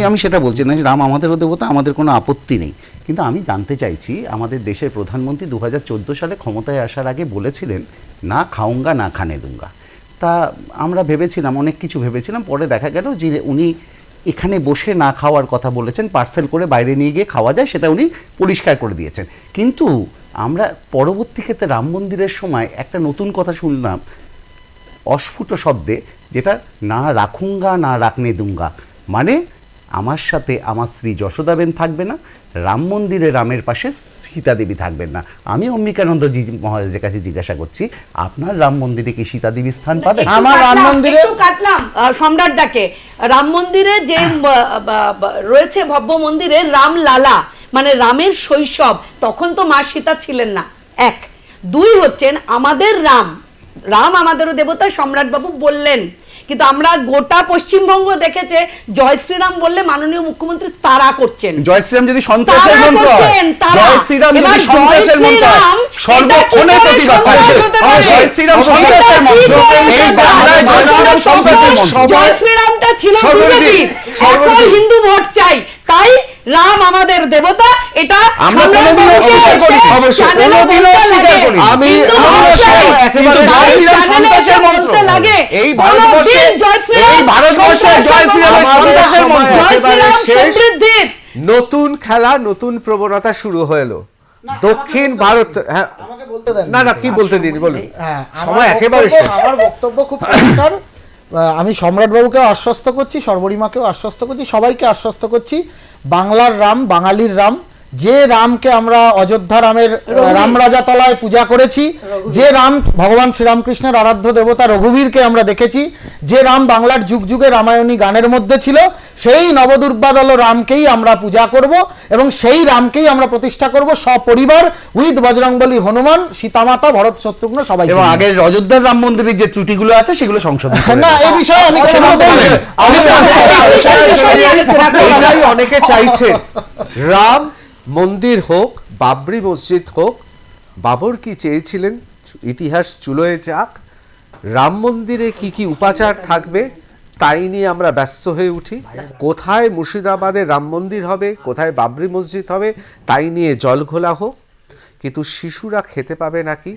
আমি সেটা বলছি না, রাম আমাদেরও দেবতা, আমাদের কোনো আপত্তি নেই। কিন্তু আমি জানতে চাইছি, আমাদের দেশের প্রধানমন্ত্রী 2014 সালে ক্ষমতায় আসার আগে বলেছিলেন না খাউঙ্গা না খানে দুঙ্গা। তা আমরা ভেবেছিলাম, অনেক কিছু ভেবেছিলাম, পরে দেখা গেল যে উনি এখানে বসে না খাওয়ার কথা বলেছেন, পার্সেল করে বাইরে নিয়ে গিয়ে খাওয়া যায়, সেটা উনি পরিষ্কার করে দিয়েছেন। কিন্তু আমরা পরবর্তী ক্ষেত্রে রাম মন্দিরের সময় একটা নতুন কথা শুনলাম অস্ফুট শব্দে, যেটা না রাখুঙ্গা না রাখনে দুঙ্গা, মানে আমার সাথে আমার স্ত্রী যশোদাবেন থাকবে না, রাম মন্দিরে রামের পাশে সীতা দেবী থাকবেন না। আমি অম্বিকানন্দজি মহারাজের কাছে জিজ্ঞাসা করছি, আপনার রাম মন্দিরে কি সীতা দেবীর স্থান পাবেন? আমার রাম মন্দিরে একটু কাটলাম সম্রাট ডাকে, রাম মন্দিরে যে রয়েছে ভব্য মন্দিরে রাম লালা, মানে রামের শৈশব, তখন তো মা সীতা ছিলেন না। এক, দুই হচ্ছেন আমাদের রাম, রাম আমাদেরও দেবতা, সম্রাট বাবু বললেন, কিন্তু আমরা গোটা পশ্চিমবঙ্গ দেখেছে জয় শ্রীরাম বললে মাননীয় মুখ্যমন্ত্রী তারা করছেন। জয় শ্রীরাম যদি সন্ত্রাসের মন্ত্র হয়, জয় শ্রীরাম যদি সন্ত্রাসের মন্ত্র হয়, সর্বক্ষণে প্রতিবাদ করেছে। জয় শ্রীরাম সন্ত্রাসের মন্ত্র, এই বাংলায় জয় শ্রীরাম সন্ত্রাসের মন্ত্র। জয় শ্রীরামটা ছিল বিজেপির, এখন হিন্দু ভোট চাই, তাই রাম আমাদের দেবতা, এটা আমরা কোনোদিনও অস্বীকার করি, অবশ্যই কোনোদিনও অস্বীকার করি। আমি একেবারে জয় শ্রীরাম সন্ত্রাসের মন্ত্র লাগে এই ভারতবর্ষে, এই ভারতবর্ষে জয় শ্রীরাম সন্ত্রাসের মন্ত্র একেবারে শেষ। নতুন খেলা, নতুন প্রবণতা শুরু হলো দক্ষিণ ভারত। হ্যাঁ, আমাকে বলতে দেন না না, কি বলতে দিন, বলুন। হ্যাঁ, সময় একেবারে শেষ। আমার বক্তব্য খুব পরিষ্কার। আমি সম্রাটবাবুকেও আশ্বস্ত করছি, সর্বরিমাকেও আশ্বস্ত করছি, সবাইকে আশ্বস্ত করছি, বাংলার রাম, বাঙালির রাম, যে রামকে আমরা অযোধ্যা রামের রামরাজাতলায় পূজা করেছি, যে রাম ভগবান শ্রীরামকৃষ্ণের আরাধ্য দেবতা রঘুবীরকে আমরা দেখেছি, যে রাম বাংলার যুগ যুগে রামায়ণী গানের মধ্যে ছিল, সেই নবদুর্বাদল রামকেই আমরা পূজা করব এবং সেই রামকেই আমরা প্রতিষ্ঠা করব সপরিবার, উইথ বজরংবলী, হনুমান, সীতামাতা, ভরত, শত্রুঘ্ন সবাই। এবং আগের অযোধ্যার রাম মন্দিরের যে ত্রুটিগুলো আছে সেগুলো সংশোধন না, এই বিষয়ে আমি এটাই অনেকে চাইছেন, রাম মন্দির হোক, বাবরি মসজিদ হোক। বাবর কি চেয়েছিলেন? ইতিহাস চুলোয় যাক, রাম মন্দিরে কি কি উপাচার থাকবে তাই নিয়ে আমরা ব্যস্ত হয়ে উঠি। কোথায় মুর্শিদাবাদে রাম মন্দির হবে, কোথায় বাবরি মসজিদ হবে, তাই নিয়ে জলঘোলা হোক। কিন্তু শিশুরা খেতে পাবে নাকি?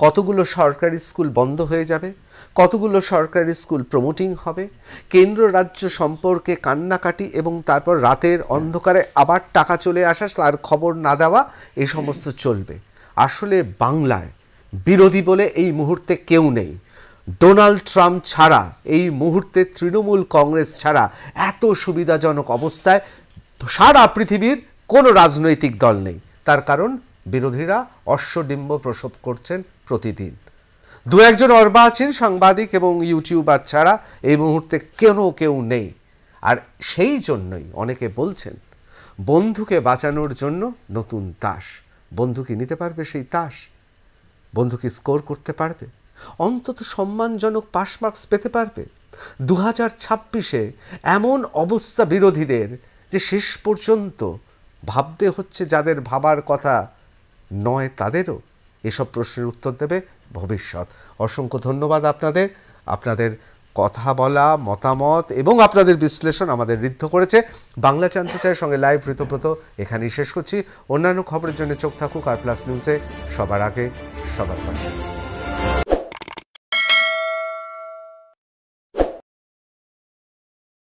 কতগুলো সরকারি স্কুল বন্ধ হয়ে যাবে, কতগুলো সরকারি স্কুল প্রমোটিং হবে, কেন্দ্র রাজ্য সম্পর্কে কান্নাকাটি এবং তারপর রাতের অন্ধকারে আবার টাকা চলে আসা, তার খবর না দেওয়া, এই সমস্ত চলবে। আসলে বাংলায় বিরোধী বলে এই মুহূর্তে কেউ নেই। ডোনাল্ড ট্রাম্প ছাড়া, এই মুহূর্তে তৃণমূল কংগ্রেস ছাড়া এত সুবিধাজনক অবস্থায় সারা পৃথিবীর কোনো রাজনৈতিক দল নেই। তার কারণ বিরোধীরা অশ্বডিম্ব প্রসব করছেন প্রতিদিন। দু একজন অর্বাচীন সাংবাদিক এবং ইউটিউবার ছাড়া এই মুহূর্তে কেউ নেই। আর সেই জন্যই অনেকে বলছেন বন্ধুকে বাঁচানোর জন্য নতুন তাস। বন্ধু কি নিতে পারবে সেই তাস? বন্ধু কি স্কোর করতে পারবে? অন্তত সম্মানজনক পাস মার্কস পেতে পারবে? 2026-এ এমন অবস্থা বিরোধীদের যে শেষ পর্যন্ত ভাবতে হচ্ছে যাদের ভাবার কথা নয় তাদেরও। এসব প্রশ্নের উত্তর দেবে ভবিষ্যৎ। অসংখ্য ধন্যবাদ আপনাদের। আপনাদের কথা বলা, মতামত এবং আপনাদের বিশ্লেষণ আমাদের ঋদ্ধ করেছে। বাংলা জানতে চায়ের সঙ্গে লাইভ ঋতব্রত এখানেই শেষ করছি। অন্যান্য খবরের জন্য চোখ থাকুক আর প্লাস নিউজে, সবার আগে সবার পাশে।